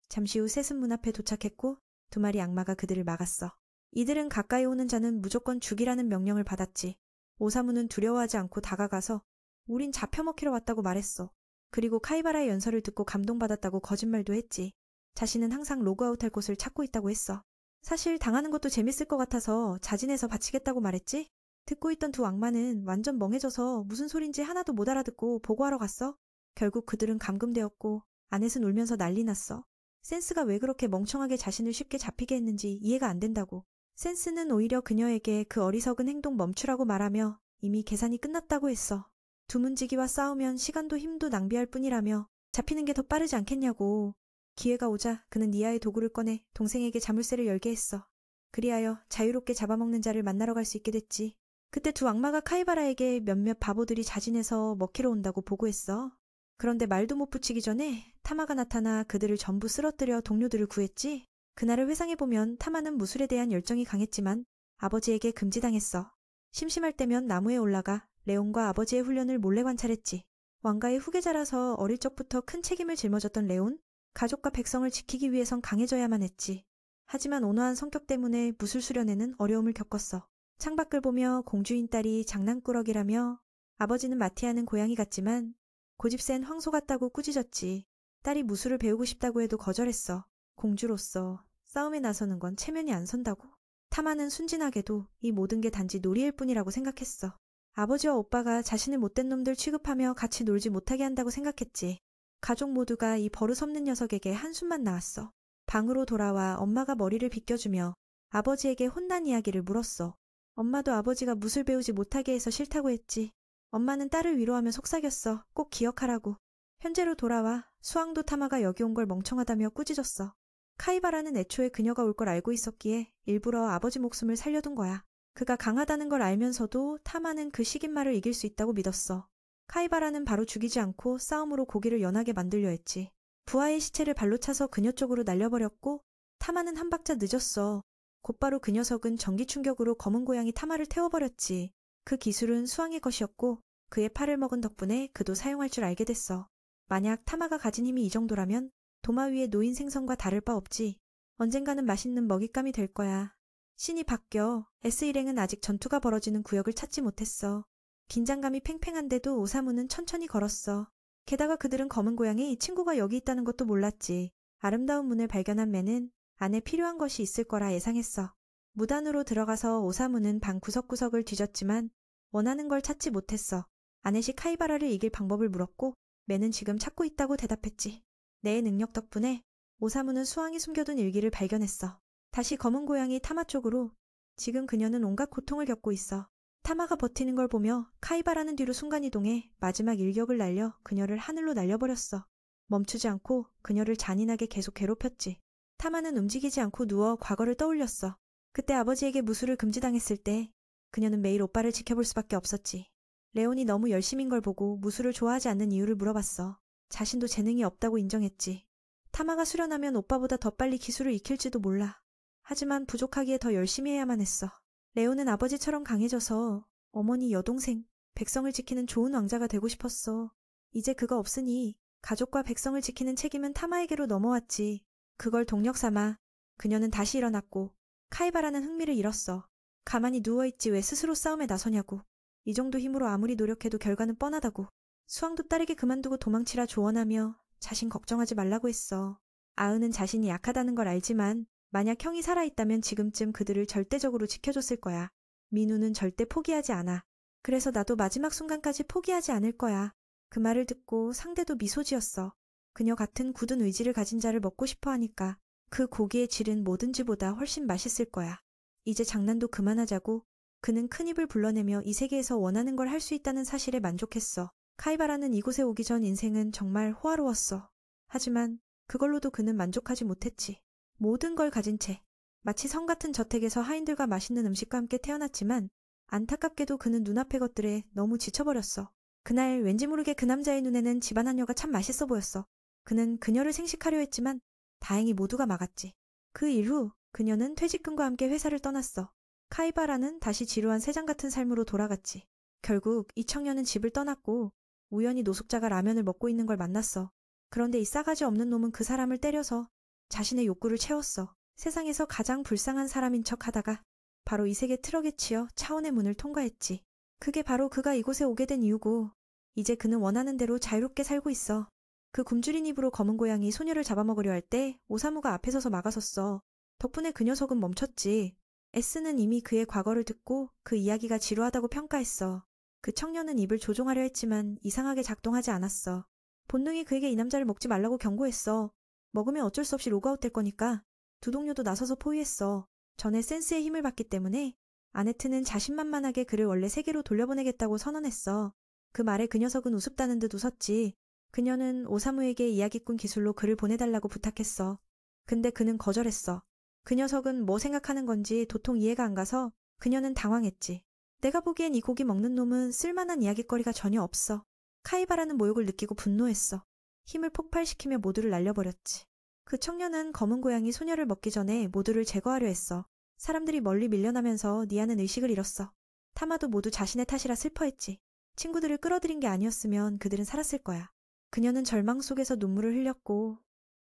잠시 후 셋은 문 앞에 도착했고 두 마리 악마가 그들을 막았어. 이들은 가까이 오는 자는 무조건 죽이라는 명령을 받았지. 오사무는 두려워하지 않고 다가가서 우린 잡혀먹히러 왔다고 말했어. 그리고 카이바라의 연설을 듣고 감동받았다고 거짓말도 했지. 자신은 항상 로그아웃할 곳을 찾고 있다고 했어. 사실 당하는 것도 재밌을 것 같아서 자진해서 바치겠다고 말했지. 듣고 있던 두 악마는 완전 멍해져서 무슨 소린지 하나도 못 알아듣고 보고하러 갔어. 결국 그들은 감금되었고 아넷은 울면서 난리 났어. 센스가 왜 그렇게 멍청하게 자신을 쉽게 잡히게 했는지 이해가 안 된다고. 센스는 오히려 그녀에게 그 어리석은 행동 멈추라고 말하며 이미 계산이 끝났다고 했어. 두문지기와 싸우면 시간도 힘도 낭비할 뿐이라며 잡히는 게 더 빠르지 않겠냐고. 기회가 오자 그는 니아의 도구를 꺼내 동생에게 자물쇠를 열게 했어. 그리하여 자유롭게 잡아먹는 자를 만나러 갈 수 있게 됐지. 그때 두 악마가 카이바라에게 몇몇 바보들이 자진해서 먹히러 온다고 보고했어. 그런데 말도 못 붙이기 전에 타마가 나타나 그들을 전부 쓰러뜨려 동료들을 구했지. 그날을 회상해보면 타마는 무술에 대한 열정이 강했지만 아버지에게 금지당했어. 심심할 때면 나무에 올라가 레온과 아버지의 훈련을 몰래 관찰했지. 왕가의 후계자라서 어릴 적부터 큰 책임을 짊어졌던 레온, 가족과 백성을 지키기 위해선 강해져야만 했지. 하지만 온화한 성격 때문에 무술 수련에는 어려움을 겪었어. 창밖을 보며 공주인 딸이 장난꾸러기라며 아버지는 마티아는 고양이 같지만 고집센 황소 같다고 꾸짖었지. 딸이 무술을 배우고 싶다고 해도 거절했어. 공주로서 싸움에 나서는 건 체면이 안 선다고. 타마는 순진하게도 이 모든 게 단지 놀이일 뿐이라고 생각했어. 아버지와 오빠가 자신을 못된 놈들 취급하며 같이 놀지 못하게 한다고 생각했지. 가족 모두가 이 버릇없는 녀석에게 한숨만 나왔어. 방으로 돌아와 엄마가 머리를 빗겨주며 아버지에게 혼난 이야기를 물었어. 엄마도 아버지가 무술 배우지 못하게 해서 싫다고 했지. 엄마는 딸을 위로하며 속삭였어. 꼭 기억하라고. 현재로 돌아와 수왕도 타마가 여기 온 걸 멍청하다며 꾸짖었어. 카이바라는 애초에 그녀가 올 걸 알고 있었기에 일부러 아버지 목숨을 살려둔 거야. 그가 강하다는 걸 알면서도 타마는 그 식인마를 이길 수 있다고 믿었어. 카이바라는 바로 죽이지 않고 싸움으로 고기를 연하게 만들려 했지. 부하의 시체를 발로 차서 그녀 쪽으로 날려버렸고 타마는 한 박자 늦었어. 곧바로 그 녀석은 전기 충격으로 검은 고양이 타마를 태워버렸지. 그 기술은 수왕의 것이었고 그의 팔을 먹은 덕분에 그도 사용할 줄 알게 됐어. 만약 타마가 가진 힘이 이 정도라면 도마 위의 노인 생선과 다를 바 없지. 언젠가는 맛있는 먹잇감이 될 거야. 신이 바뀌어 S 일행은 아직 전투가 벌어지는 구역을 찾지 못했어. 긴장감이 팽팽한데도 오사무는 천천히 걸었어. 게다가 그들은 검은 고양이 친구가 여기 있다는 것도 몰랐지. 아름다운 문을 발견한 매는 안에 필요한 것이 있을 거라 예상했어. 무단으로 들어가서 오사무는 방 구석구석을 뒤졌지만 원하는 걸 찾지 못했어. 아넷이 카이바라를 이길 방법을 물었고 매는 지금 찾고 있다고 대답했지. 내 능력 덕분에 오사무는 수왕이 숨겨둔 일기를 발견했어. 다시 검은 고양이 타마 쪽으로. 지금 그녀는 온갖 고통을 겪고 있어. 타마가 버티는 걸 보며 카이바라는 뒤로 순간이동해 마지막 일격을 날려 그녀를 하늘로 날려버렸어. 멈추지 않고 그녀를 잔인하게 계속 괴롭혔지. 타마는 움직이지 않고 누워 과거를 떠올렸어. 그때 아버지에게 무술을 금지당했을 때 그녀는 매일 오빠를 지켜볼 수밖에 없었지. 레온이 너무 열심인 걸 보고 무술을 좋아하지 않는 이유를 물어봤어. 자신도 재능이 없다고 인정했지. 타마가 수련하면 오빠보다 더 빨리 기술을 익힐지도 몰라. 하지만 부족하기에 더 열심히 해야만 했어. 레온은 아버지처럼 강해져서 어머니 여동생, 백성을 지키는 좋은 왕자가 되고 싶었어. 이제 그거 없으니 가족과 백성을 지키는 책임은 타마에게로 넘어왔지. 그걸 동력 삼아 그녀는 다시 일어났고 카이바라는 흥미를 잃었어. 가만히 누워있지 왜 스스로 싸움에 나서냐고. 이 정도 힘으로 아무리 노력해도 결과는 뻔하다고. 수왕도 딸에게 그만두고 도망치라 조언하며 자신 걱정하지 말라고 했어. 아은은 자신이 약하다는 걸 알지만 만약 형이 살아있다면 지금쯤 그들을 절대적으로 지켜줬을 거야. 민우는 절대 포기하지 않아. 그래서 나도 마지막 순간까지 포기하지 않을 거야. 그 말을 듣고 상대도 미소 지었어. 그녀 같은 굳은 의지를 가진 자를 먹고 싶어 하니까 그 고기의 질은 뭐든지보다 훨씬 맛있을 거야. 이제 장난도 그만하자고. 그는 큰 입을 불러내며 이 세계에서 원하는 걸 할 수 있다는 사실에 만족했어. 카이바라는 이곳에 오기 전 인생은 정말 호화로웠어. 하지만 그걸로도 그는 만족하지 못했지. 모든 걸 가진 채 마치 성 같은 저택에서 하인들과 맛있는 음식과 함께 태어났지만 안타깝게도 그는 눈앞의 것들에 너무 지쳐버렸어. 그날 왠지 모르게 그 남자의 눈에는 집안 한여가 참 맛있어 보였어. 그는 그녀를 생식하려 했지만 다행히 모두가 막았지. 그 이후 그녀는 퇴직금과 함께 회사를 떠났어. 카이바라는 다시 지루한 새장 같은 삶으로 돌아갔지. 결국 이 청년은 집을 떠났고 우연히 노숙자가 라면을 먹고 있는 걸 만났어. 그런데 이 싸가지 없는 놈은 그 사람을 때려서 자신의 욕구를 채웠어. 세상에서 가장 불쌍한 사람인 척 하다가 바로 이 세계 트럭에 치여 차원의 문을 통과했지. 그게 바로 그가 이곳에 오게 된 이유고 이제 그는 원하는 대로 자유롭게 살고 있어. 그 굶주린 입으로 검은 고양이 소녀를 잡아먹으려 할 때 오사무가 앞에 서서 막아섰어. 덕분에 그 녀석은 멈췄지. S는 이미 그의 과거를 듣고 그 이야기가 지루하다고 평가했어. 그 청년은 입을 조종하려 했지만 이상하게 작동하지 않았어. 본능이 그에게 이 남자를 먹지 말라고 경고했어. 먹으면 어쩔 수 없이 로그아웃 될 거니까 두 동료도 나서서 포위했어. 전에 센스의 힘을 받기 때문에 아네트는 자신만만하게 그를 원래 세계로 돌려보내겠다고 선언했어. 그 말에 그 녀석은 우습다는 듯 웃었지. 그녀는 오사무에게 이야기꾼 기술로 그를 보내달라고 부탁했어. 근데 그는 거절했어. 그 녀석은 뭐 생각하는 건지 도통 이해가 안 가서 그녀는 당황했지. 내가 보기엔 이 고기 먹는 놈은 쓸만한 이야깃거리가 전혀 없어. 카이바라는 모욕을 느끼고 분노했어. 힘을 폭발시키며 모두를 날려버렸지. 그 청년은 검은 고양이 소녀를 먹기 전에 모두를 제거하려 했어. 사람들이 멀리 밀려나면서 니아는 의식을 잃었어. 타마도 모두 자신의 탓이라 슬퍼했지. 친구들을 끌어들인 게 아니었으면 그들은 살았을 거야. 그녀는 절망 속에서 눈물을 흘렸고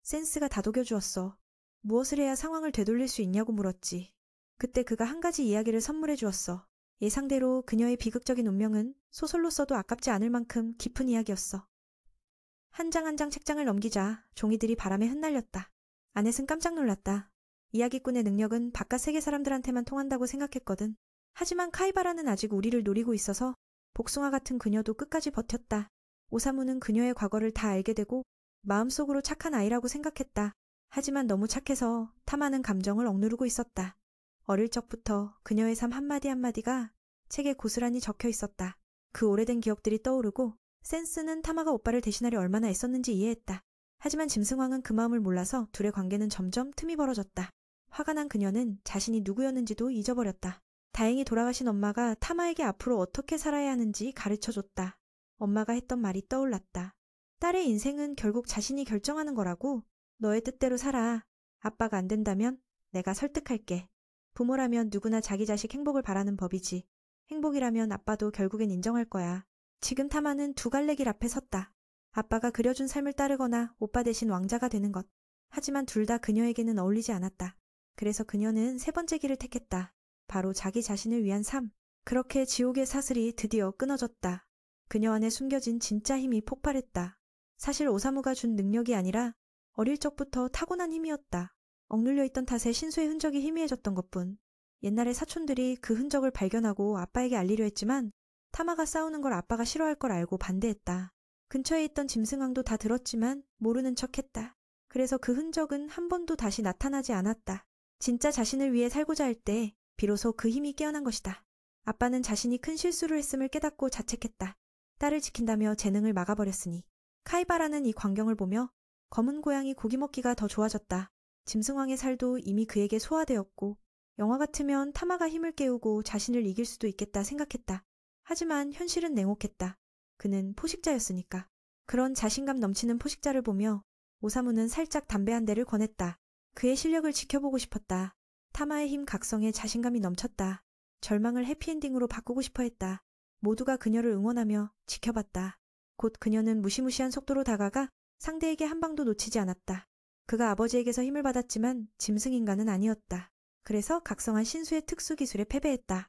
센스가 다독여주었어. 무엇을 해야 상황을 되돌릴 수 있냐고 물었지. 그때 그가 한 가지 이야기를 선물해 주었어. 예상대로 그녀의 비극적인 운명은 소설로 써도 아깝지 않을 만큼 깊은 이야기였어. 한 장 한 장 책장을 넘기자 종이들이 바람에 흩날렸다. 아넷은 깜짝 놀랐다. 이야기꾼의 능력은 바깥 세계 사람들한테만 통한다고 생각했거든. 하지만 카이바라는 아직 우리를 노리고 있어서 복숭아 같은 그녀도 끝까지 버텼다. 오사무는 그녀의 과거를 다 알게 되고 마음속으로 착한 아이라고 생각했다. 하지만 너무 착해서 타마는 감정을 억누르고 있었다. 어릴 적부터 그녀의 삶 한마디 한마디가 책에 고스란히 적혀 있었다. 그 오래된 기억들이 떠오르고 센스는 타마가 오빠를 대신하려 얼마나 애썼는지 이해했다. 하지만 짐승왕은 그 마음을 몰라서 둘의 관계는 점점 틈이 벌어졌다. 화가 난 그녀는 자신이 누구였는지도 잊어버렸다. 다행히 돌아가신 엄마가 타마에게 앞으로 어떻게 살아야 하는지 가르쳐줬다. 엄마가 했던 말이 떠올랐다. 딸의 인생은 결국 자신이 결정하는 거라고. 너의 뜻대로 살아. 아빠가 안 된다면 내가 설득할게. 부모라면 누구나 자기 자식 행복을 바라는 법이지. 행복이라면 아빠도 결국엔 인정할 거야. 지금 타마는 두 갈래 길 앞에 섰다. 아빠가 그려준 삶을 따르거나 오빠 대신 왕자가 되는 것. 하지만 둘 다 그녀에게는 어울리지 않았다. 그래서 그녀는 세 번째 길을 택했다. 바로 자기 자신을 위한 삶. 그렇게 지옥의 사슬이 드디어 끊어졌다. 그녀 안에 숨겨진 진짜 힘이 폭발했다. 사실 오사무가 준 능력이 아니라 어릴 적부터 타고난 힘이었다. 억눌려 있던 탓에 신수의 흔적이 희미해졌던 것뿐. 옛날에 사촌들이 그 흔적을 발견하고 아빠에게 알리려 했지만 타마가 싸우는 걸 아빠가 싫어할 걸 알고 반대했다. 근처에 있던 짐승왕도 다 들었지만 모르는 척했다. 그래서 그 흔적은 한 번도 다시 나타나지 않았다. 진짜 자신을 위해 살고자 할 때 비로소 그 힘이 깨어난 것이다. 아빠는 자신이 큰 실수를 했음을 깨닫고 자책했다. 딸을 지킨다며 재능을 막아버렸으니. 카이바라는 이 광경을 보며 검은 고양이 고기 먹기가 더 좋아졌다. 짐승왕의 살도 이미 그에게 소화되었고 영화 같으면 타마가 힘을 깨우고 자신을 이길 수도 있겠다 생각했다. 하지만 현실은 냉혹했다. 그는 포식자였으니까. 그런 자신감 넘치는 포식자를 보며 오사무는 살짝 담배 한 대를 권했다. 그의 실력을 지켜보고 싶었다. 타마의 힘 각성에 자신감이 넘쳤다. 절망을 해피엔딩으로 바꾸고 싶어 했다. 모두가 그녀를 응원하며 지켜봤다. 곧 그녀는 무시무시한 속도로 다가가 상대에게 한 방도 놓치지 않았다. 그가 아버지에게서 힘을 받았지만 짐승인간은 아니었다. 그래서 각성한 신수의 특수 기술에 패배했다.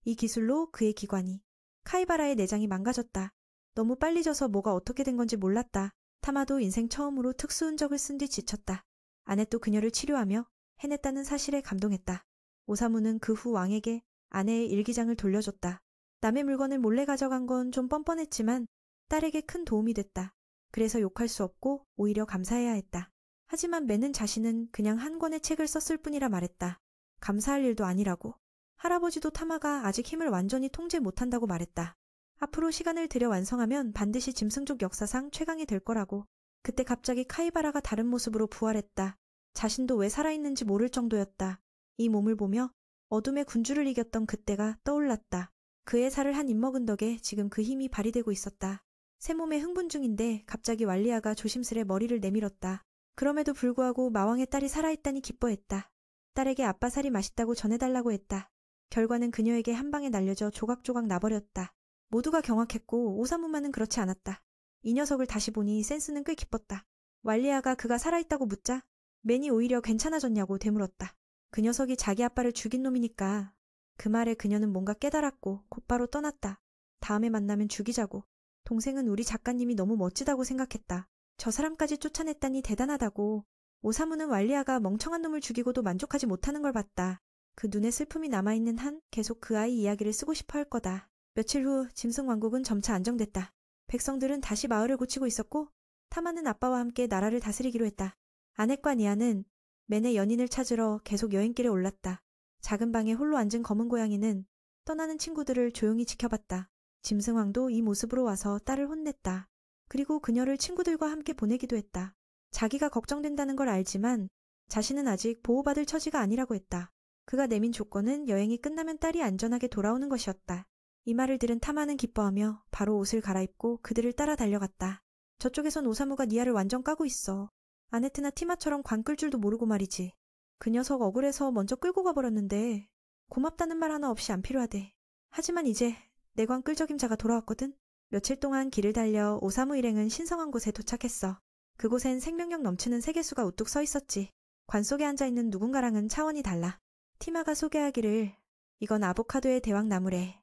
이 기술로 그의 기관이, 카이바라의 내장이 망가졌다. 너무 빨리 져서 뭐가 어떻게 된 건지 몰랐다. 타마도 인생 처음으로 특수 흔적을 쓴 뒤 지쳤다. 아넷도 그녀를 치료하며 해냈다는 사실에 감동했다. 오사무는 그 후 왕에게 아내의 일기장을 돌려줬다. 남의 물건을 몰래 가져간 건 좀 뻔뻔했지만 딸에게 큰 도움이 됐다. 그래서 욕할 수 없고 오히려 감사해야 했다. 하지만 매는 자신은 그냥 한 권의 책을 썼을 뿐이라 말했다. 감사할 일도 아니라고. 할아버지도 타마가 아직 힘을 완전히 통제 못한다고 말했다. 앞으로 시간을 들여 완성하면 반드시 짐승족 역사상 최강이 될 거라고. 그때 갑자기 카이바라가 다른 모습으로 부활했다. 자신도 왜 살아있는지 모를 정도였다. 이 몸을 보며 어둠의 군주를 이겼던 그때가 떠올랐다. 그의 살을 한 입먹은 덕에 지금 그 힘이 발휘되고 있었다. 새 몸에 흥분 중인데 갑자기 왈리아가 조심스레 머리를 내밀었다. 그럼에도 불구하고 마왕의 딸이 살아있다니 기뻐했다. 딸에게 아빠 살이 맛있다고 전해달라고 했다. 결과는 그녀에게 한 방에 날려져 조각조각 나버렸다. 모두가 경악했고 오사무만은 그렇지 않았다. 이 녀석을 다시 보니 센스는 꽤 기뻤다. 왈리아가 그가 살아있다고 묻자 맨이 오히려 괜찮아졌냐고 되물었다. 그 녀석이 자기 아빠를 죽인 놈이니까. 그 말에 그녀는 뭔가 깨달았고 곧바로 떠났다. 다음에 만나면 죽이자고. 동생은 우리 작가님이 너무 멋지다고 생각했다. 저 사람까지 쫓아냈다니 대단하다고. 오사무는 왈리아가 멍청한 놈을 죽이고도 만족하지 못하는 걸 봤다. 그 눈에 슬픔이 남아있는 한 계속 그 아이 이야기를 쓰고 싶어 할 거다. 며칠 후 짐승 왕국은 점차 안정됐다. 백성들은 다시 마을을 고치고 있었고 타마는 아빠와 함께 나라를 다스리기로 했다. 아넷과 니아는 맨의 연인을 찾으러 계속 여행길에 올랐다. 작은 방에 홀로 앉은 검은 고양이는 떠나는 친구들을 조용히 지켜봤다. 짐승왕도 이 모습으로 와서 딸을 혼냈다. 그리고 그녀를 친구들과 함께 보내기도 했다. 자기가 걱정된다는 걸 알지만 자신은 아직 보호받을 처지가 아니라고 했다. 그가 내민 조건은 여행이 끝나면 딸이 안전하게 돌아오는 것이었다. 이 말을 들은 타마는 기뻐하며 바로 옷을 갈아입고 그들을 따라 달려갔다. 저쪽에선 오사무가 니아를 완전 까고 있어. 아네트나 티마처럼 관 끌 줄도 모르고 말이지. 그 녀석 억울해서 먼저 끌고 가버렸는데 고맙다는 말 하나 없이 안 필요하대. 하지만 이제 내 관 끌적임자가 돌아왔거든. 며칠 동안 길을 달려 오사무 일행은 신성한 곳에 도착했어. 그곳엔 생명력 넘치는 세계수가 우뚝 서 있었지. 관 속에 앉아있는 누군가랑은 차원이 달라. 티마가 소개하기를 이건 아보카도의 대왕나무래.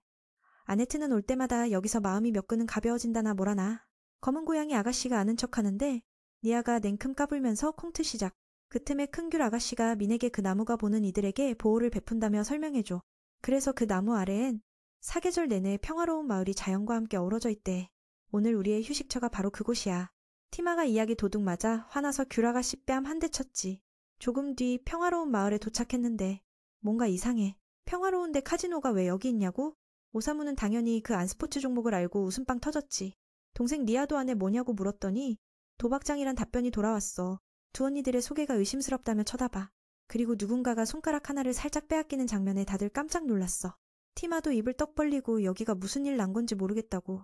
아네트는 올 때마다 여기서 마음이 몇 근은 가벼워진다나 뭐라나. 검은 고양이 아가씨가 아는 척하는데 니아가 냉큼 까불면서 콩트 시작. 그 틈에 큰귤 아가씨가 민에게 그 나무가 보는 이들에게 보호를 베푼다며 설명해줘. 그래서 그 나무 아래엔 사계절 내내 평화로운 마을이 자연과 함께 어우러져 있대. 오늘 우리의 휴식처가 바로 그곳이야. 티마가 이야기 도둑 맞아 화나서 귤 아가씨 뺨 한 대 쳤지. 조금 뒤 평화로운 마을에 도착했는데 뭔가 이상해. 평화로운데 카지노가 왜 여기 있냐고? 오사무는 당연히 그 안 스포츠 종목을 알고 웃음빵 터졌지. 동생 리아도 안에 뭐냐고 물었더니 도박장이란 답변이 돌아왔어. 두 언니들의 소개가 의심스럽다며 쳐다봐. 그리고 누군가가 손가락 하나를 살짝 빼앗기는 장면에 다들 깜짝 놀랐어. 티마도 입을 떡 벌리고 여기가 무슨 일 난 건지 모르겠다고.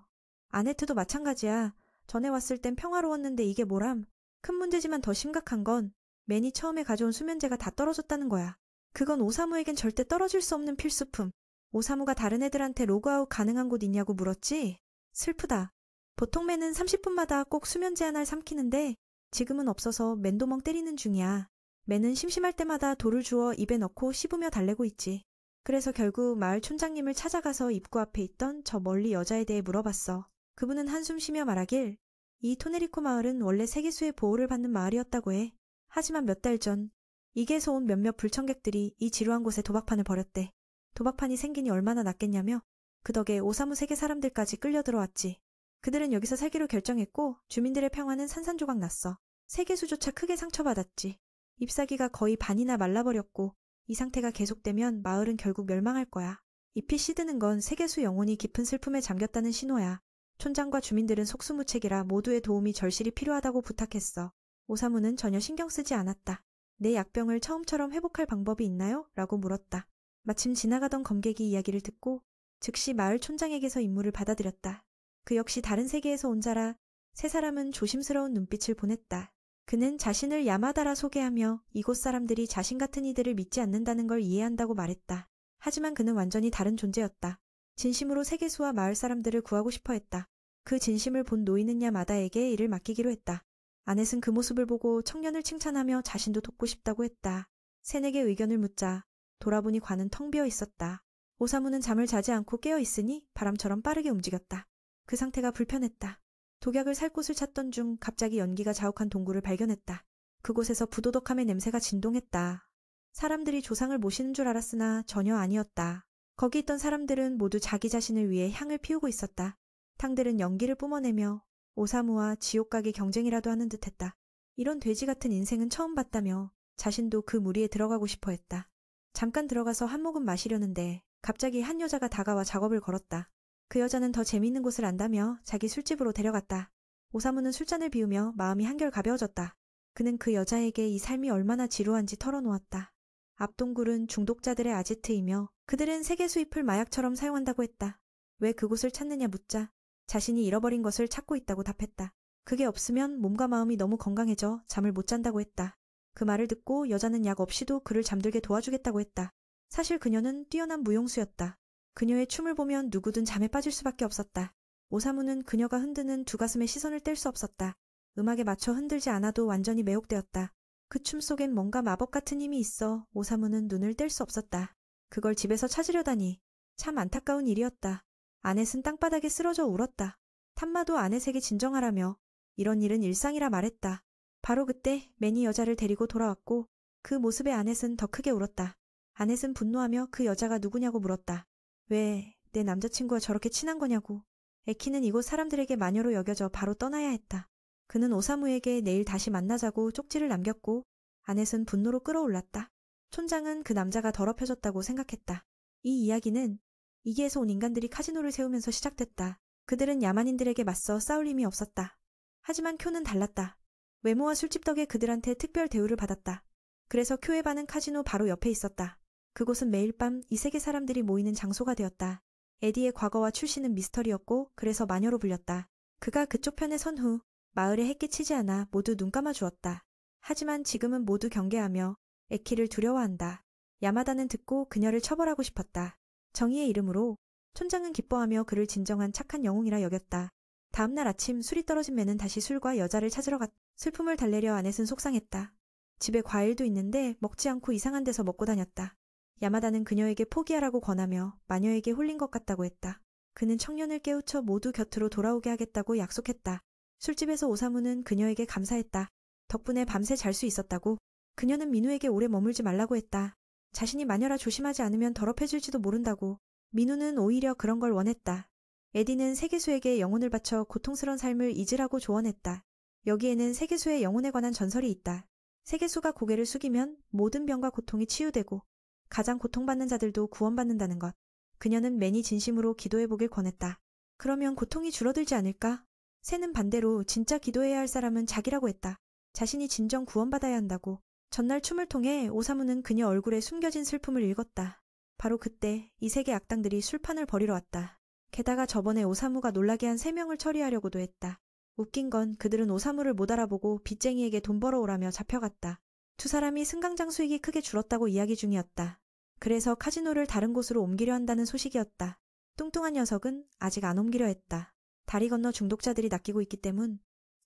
아네트도 마찬가지야. 전에 왔을 땐 평화로웠는데 이게 뭐람. 큰 문제지만 더 심각한 건 맨이 처음에 가져온 수면제가 다 떨어졌다는 거야. 그건 오사무에겐 절대 떨어질 수 없는 필수품. 오사무가 다른 애들한테 로그아웃 가능한 곳 있냐고 물었지? 슬프다. 보통 맨은 30분마다 꼭 수면제 하나를 삼키는데 지금은 없어서 맨도 멍 때리는 중이야. 맨은 심심할 때마다 돌을 주워 입에 넣고 씹으며 달래고 있지. 그래서 결국 마을 촌장님을 찾아가서 입구 앞에 있던 저 멀리 여자에 대해 물어봤어. 그분은 한숨 쉬며 말하길 이 토네리코 마을은 원래 세계수의 보호를 받는 마을이었다고 해. 하지만 몇 달 전 이게서 온 몇몇 불청객들이 이 지루한 곳에 도박판을 벌였대. 도박판이 생기니 얼마나 낫겠냐며 그 덕에 오사무 세계 사람들까지 끌려 들어왔지. 그들은 여기서 살기로 결정했고 주민들의 평화는 산산조각 났어. 세계수조차 크게 상처받았지. 잎사귀가 거의 반이나 말라버렸고 이 상태가 계속되면 마을은 결국 멸망할 거야. 잎이 시드는 건 세계수 영혼이 깊은 슬픔에 잠겼다는 신호야. 촌장과 주민들은 속수무책이라 모두의 도움이 절실히 필요하다고 부탁했어. 오사무는 전혀 신경 쓰지 않았다. 내 약병을 처음처럼 회복할 방법이 있나요? 라고 물었다. 마침 지나가던 검객이 이야기를 듣고 즉시 마을 촌장에게서 임무를 받아들였다. 그 역시 다른 세계에서 온 자라 세 사람은 조심스러운 눈빛을 보냈다. 그는 자신을 야마다라 소개하며 이곳 사람들이 자신 같은 이들을 믿지 않는다는 걸 이해한다고 말했다. 하지만 그는 완전히 다른 존재였다. 진심으로 세계수와 마을 사람들을 구하고 싶어 했다. 그 진심을 본 노이는 야마다에게 일을 맡기기로 했다. 아넷은 그 모습을 보고 청년을 칭찬하며 자신도 돕고 싶다고 했다. 세네게 의견을 묻자 돌아보니 관은 텅 비어 있었다. 오사무는 잠을 자지 않고 깨어 있으니 바람처럼 빠르게 움직였다. 그 상태가 불편했다. 독약을 살 곳을 찾던 중 갑자기 연기가 자욱한 동굴을 발견했다. 그곳에서 부도덕함의 냄새가 진동했다. 사람들이 조상을 모시는 줄 알았으나 전혀 아니었다. 거기 있던 사람들은 모두 자기 자신을 위해 향을 피우고 있었다. 탕들은 연기를 뿜어내며 오사무와 지옥각의 경쟁이라도 하는 듯했다. 이런 돼지 같은 인생은 처음 봤다며 자신도 그 무리에 들어가고 싶어 했다. 잠깐 들어가서 한 모금 마시려는데 갑자기 한 여자가 다가와 작업을 걸었다. 그 여자는 더 재미있는 곳을 안다며 자기 술집으로 데려갔다. 오사무는 술잔을 비우며 마음이 한결 가벼워졌다. 그는 그 여자에게 이 삶이 얼마나 지루한지 털어놓았다. 앞 동굴은 중독자들의 아지트이며 그들은 세계수 잎을 마약처럼 사용한다고 했다. 왜 그곳을 찾느냐 묻자 자신이 잃어버린 것을 찾고 있다고 답했다. 그게 없으면 몸과 마음이 너무 건강해져 잠을 못 잔다고 했다. 그 말을 듣고 여자는 약 없이도 그를 잠들게 도와주겠다고 했다. 사실 그녀는 뛰어난 무용수였다. 그녀의 춤을 보면 누구든 잠에 빠질 수밖에 없었다. 오사무는 그녀가 흔드는 두 가슴에 시선을 뗄 수 없었다. 음악에 맞춰 흔들지 않아도 완전히 매혹되었다. 그 춤 속엔 뭔가 마법 같은 힘이 있어 오사무는 눈을 뗄 수 없었다. 그걸 집에서 찾으려다니 참 안타까운 일이었다. 아넷은 땅바닥에 쓰러져 울었다. 탐마도 아넷에게 진정하라며 이런 일은 일상이라 말했다. 바로 그때 맨이 여자를 데리고 돌아왔고 그 모습에 아넷은 더 크게 울었다. 아넷은 분노하며 그 여자가 누구냐고 물었다. 왜 내 남자친구와 저렇게 친한 거냐고. 에키는 이곳 사람들에게 마녀로 여겨져 바로 떠나야 했다. 그는 오사무에게 내일 다시 만나자고 쪽지를 남겼고 아넷은 분노로 끌어올랐다. 촌장은 그 남자가 더럽혀졌다고 생각했다. 이 이야기는 이기에서 온 인간들이 카지노를 세우면서 시작됐다. 그들은 야만인들에게 맞서 싸울 힘이 없었다. 하지만 쿄는 달랐다. 외모와 술집 덕에 그들한테 특별 대우를 받았다. 그래서 쿄에바는 카지노 바로 옆에 있었다. 그곳은 매일 밤 이 세계 사람들이 모이는 장소가 되었다. 에디의 과거와 출신은 미스터리였고 그래서 마녀로 불렸다. 그가 그쪽 편에 선 후 마을에 햇끼치지 않아 모두 눈 감아 주었다. 하지만 지금은 모두 경계하며 에키를 두려워한다. 야마다는 듣고 그녀를 처벌하고 싶었다. 정의의 이름으로 촌장은 기뻐하며 그를 진정한 착한 영웅이라 여겼다. 다음날 아침 술이 떨어진 매는 다시 술과 여자를 찾으러 갔다. 슬픔을 달래려 아넷은 속상했다. 집에 과일도 있는데 먹지 않고 이상한 데서 먹고 다녔다. 야마다는 그녀에게 포기하라고 권하며 마녀에게 홀린 것 같다고 했다. 그는 청년을 깨우쳐 모두 곁으로 돌아오게 하겠다고 약속했다. 술집에서 오사무는 그녀에게 감사했다. 덕분에 밤새 잘 수 있었다고. 그녀는 민우에게 오래 머물지 말라고 했다. 자신이 마녀라 조심하지 않으면 더럽혀질지도 모른다고. 민우는 오히려 그런 걸 원했다. 에디는 세계수에게 영혼을 바쳐 고통스러운 삶을 잊으라고 조언했다. 여기에는 세계수의 영혼에 관한 전설이 있다. 세계수가 고개를 숙이면 모든 병과 고통이 치유되고 가장 고통받는 자들도 구원받는다는 것. 그녀는 매니 진심으로 기도해보길 권했다. 그러면 고통이 줄어들지 않을까? 새는 반대로 진짜 기도해야 할 사람은 자기라고 했다. 자신이 진정 구원받아야 한다고. 전날 춤을 통해 오사무는 그녀 얼굴에 숨겨진 슬픔을 읽었다. 바로 그때 이 세계 악당들이 술판을 벌이러 왔다. 게다가 저번에 오사무가 놀라게 한 3명을 처리하려고도 했다. 웃긴 건 그들은 오사무를 못 알아보고 빚쟁이에게 돈 벌어오라며 잡혀갔다. 두 사람이 승강장 수익이 크게 줄었다고 이야기 중이었다. 그래서 카지노를 다른 곳으로 옮기려 한다는 소식이었다. 뚱뚱한 녀석은 아직 안 옮기려 했다. 다리 건너 중독자들이 낚이고 있기 때문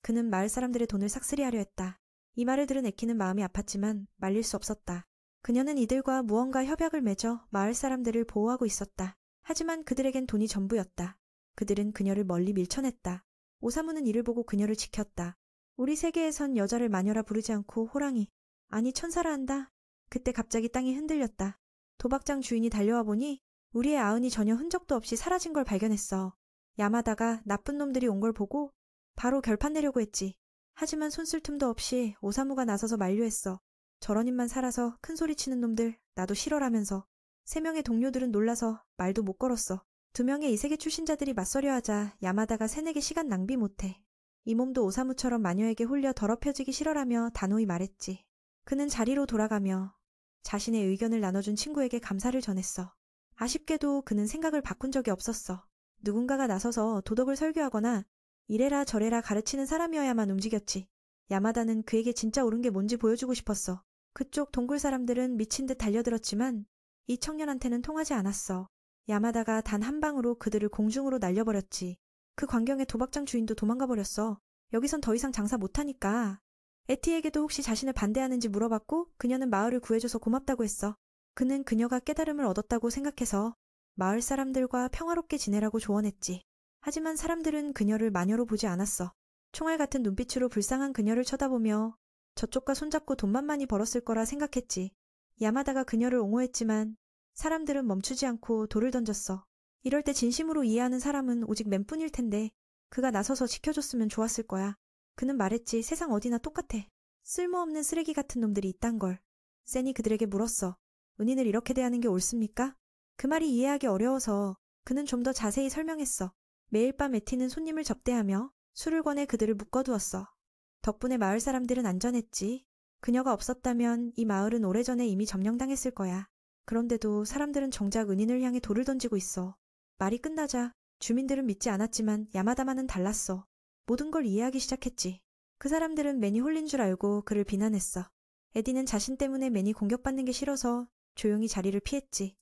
그는 마을 사람들의 돈을 싹쓸이하려 했다. 이 말을 들은 에키는 마음이 아팠지만 말릴 수 없었다. 그녀는 이들과 무언가 협약을 맺어 마을 사람들을 보호하고 있었다. 하지만 그들에겐 돈이 전부였다. 그들은 그녀를 멀리 밀쳐냈다. 오사무는 이를 보고 그녀를 지켰다. 우리 세계에선 여자를 마녀라 부르지 않고 호랑이, 아니 천사라 한다. 그때 갑자기 땅이 흔들렸다. 도박장 주인이 달려와 보니 우리의 아흔이 전혀 흔적도 없이 사라진 걸 발견했어. 야마다가 나쁜 놈들이 온 걸 보고 바로 결판 내려고 했지. 하지만 손쓸 틈도 없이 오사무가 나서서 만류했어. 저런 입만 살아서 큰 소리 치는 놈들 나도 싫어라면서. 3명의 동료들은 놀라서 말도 못 걸었어. 2명의 이세계 출신자들이 맞서려 하자 야마다가 새내게 시간 낭비 못해. 이 몸도 오사무처럼 마녀에게 홀려 더럽혀지기 싫어라며 단호히 말했지. 그는 자리로 돌아가며 자신의 의견을 나눠준 친구에게 감사를 전했어. 아쉽게도 그는 생각을 바꾼 적이 없었어. 누군가가 나서서 도덕을 설교하거나 이래라 저래라 가르치는 사람이어야만 움직였지. 야마다는 그에게 진짜 옳은 게 뭔지 보여주고 싶었어. 그쪽 동굴 사람들은 미친 듯 달려들었지만 이 청년한테는 통하지 않았어. 야마다가 단 한 방으로 그들을 공중으로 날려버렸지. 그 광경에 도박장 주인도 도망가 버렸어. 여기선 더 이상 장사 못하니까. 에티에게도 혹시 자신을 반대하는지 물어봤고 그녀는 마을을 구해줘서 고맙다고 했어. 그는 그녀가 깨달음을 얻었다고 생각해서 마을 사람들과 평화롭게 지내라고 조언했지. 하지만 사람들은 그녀를 마녀로 보지 않았어. 총알 같은 눈빛으로 불쌍한 그녀를 쳐다보며 저쪽과 손잡고 돈만 많이 벌었을 거라 생각했지. 야마다가 그녀를 옹호했지만 사람들은 멈추지 않고 돌을 던졌어. 이럴 때 진심으로 이해하는 사람은 오직 맨뿐일 텐데 그가 나서서 지켜줬으면 좋았을 거야. 그는 말했지. 세상 어디나 똑같아. 쓸모없는 쓰레기 같은 놈들이 있단 걸. 샌이 그들에게 물었어. 은인을 이렇게 대하는 게 옳습니까? 그 말이 이해하기 어려워서 그는 좀 더 자세히 설명했어. 매일 밤 에티는 손님을 접대하며 술을 권해 그들을 묶어두었어. 덕분에 마을 사람들은 안전했지. 그녀가 없었다면 이 마을은 오래전에 이미 점령당했을 거야. 그런데도 사람들은 정작 은인을 향해 돌을 던지고 있어. 말이 끝나자 주민들은 믿지 않았지만 야마다마는 달랐어. 모든 걸 이해하기 시작했지. 그 사람들은 맨이 홀린 줄 알고 그를 비난했어. 에디는 자신 때문에 맨이 공격받는 게 싫어서 조용히 자리를 피했지.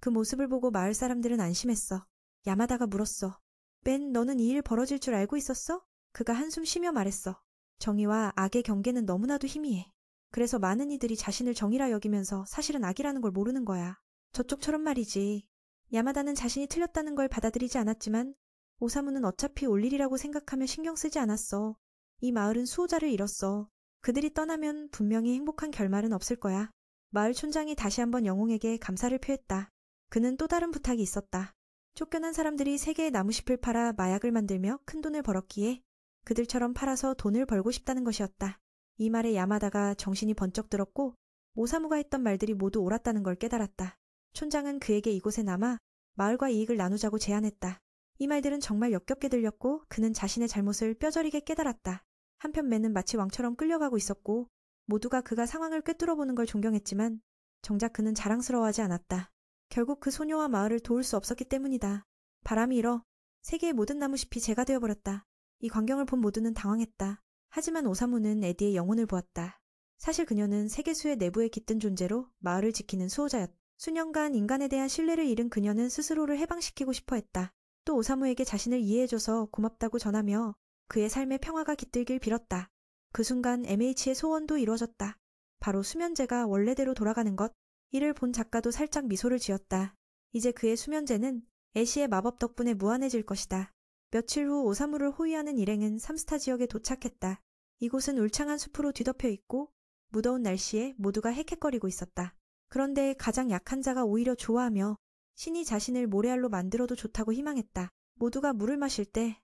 그 모습을 보고 마을 사람들은 안심했어. 야마다가 물었어. 맨, 너는 이 일 벌어질 줄 알고 있었어? 그가 한숨 쉬며 말했어. 정의와 악의 경계는 너무나도 희미해. 그래서 많은 이들이 자신을 정의라 여기면서 사실은 악이라는 걸 모르는 거야. 저쪽처럼 말이지. 야마다는 자신이 틀렸다는 걸 받아들이지 않았지만 오사무는 어차피 올 일이라고 생각하며 신경 쓰지 않았어. 이 마을은 수호자를 잃었어. 그들이 떠나면 분명히 행복한 결말은 없을 거야. 마을 촌장이 다시 한번 영웅에게 감사를 표했다. 그는 또 다른 부탁이 있었다. 쫓겨난 사람들이 세계의 나무잎을 팔아 마약을 만들며 큰돈을 벌었기에 그들처럼 팔아서 돈을 벌고 싶다는 것이었다. 이 말에 야마다가 정신이 번쩍 들었고 오사무가 했던 말들이 모두 옳았다는 걸 깨달았다. 촌장은 그에게 이곳에 남아 마을과 이익을 나누자고 제안했다. 이 말들은 정말 역겹게 들렸고 그는 자신의 잘못을 뼈저리게 깨달았다. 한편 맨은 마치 왕처럼 끌려가고 있었고 모두가 그가 상황을 꿰뚫어보는 걸 존경했지만 정작 그는 자랑스러워하지 않았다. 결국 그 소녀와 마을을 도울 수 없었기 때문이다. 바람이 일어 세계의 모든 나무숲이 재가 되어버렸다. 이 광경을 본 모두는 당황했다. 하지만 오사무는 에디의 영혼을 보았다. 사실 그녀는 세계수의 내부에 깃든 존재로 마을을 지키는 수호자였다. 수년간 인간에 대한 신뢰를 잃은 그녀는 스스로를 해방시키고 싶어 했다. 또 오사무에게 자신을 이해해줘서 고맙다고 전하며 그의 삶에 평화가 깃들길 빌었다. 그 순간 MH의 소원도 이루어졌다. 바로 수면제가 원래대로 돌아가는 것. 이를 본 작가도 살짝 미소를 지었다. 이제 그의 수면제는 애쉬의 마법 덕분에 무한해질 것이다. 며칠 후 오사무를 호위하는 일행은 3스타 지역에 도착했다. 이곳은 울창한 숲으로 뒤덮여 있고 무더운 날씨에 모두가 헥헥거리고 있었다. 그런데 가장 약한 자가 오히려 좋아하며 신이 자신을 모래알로 만들어도 좋다고 희망했다. 모두가 물을 마실 때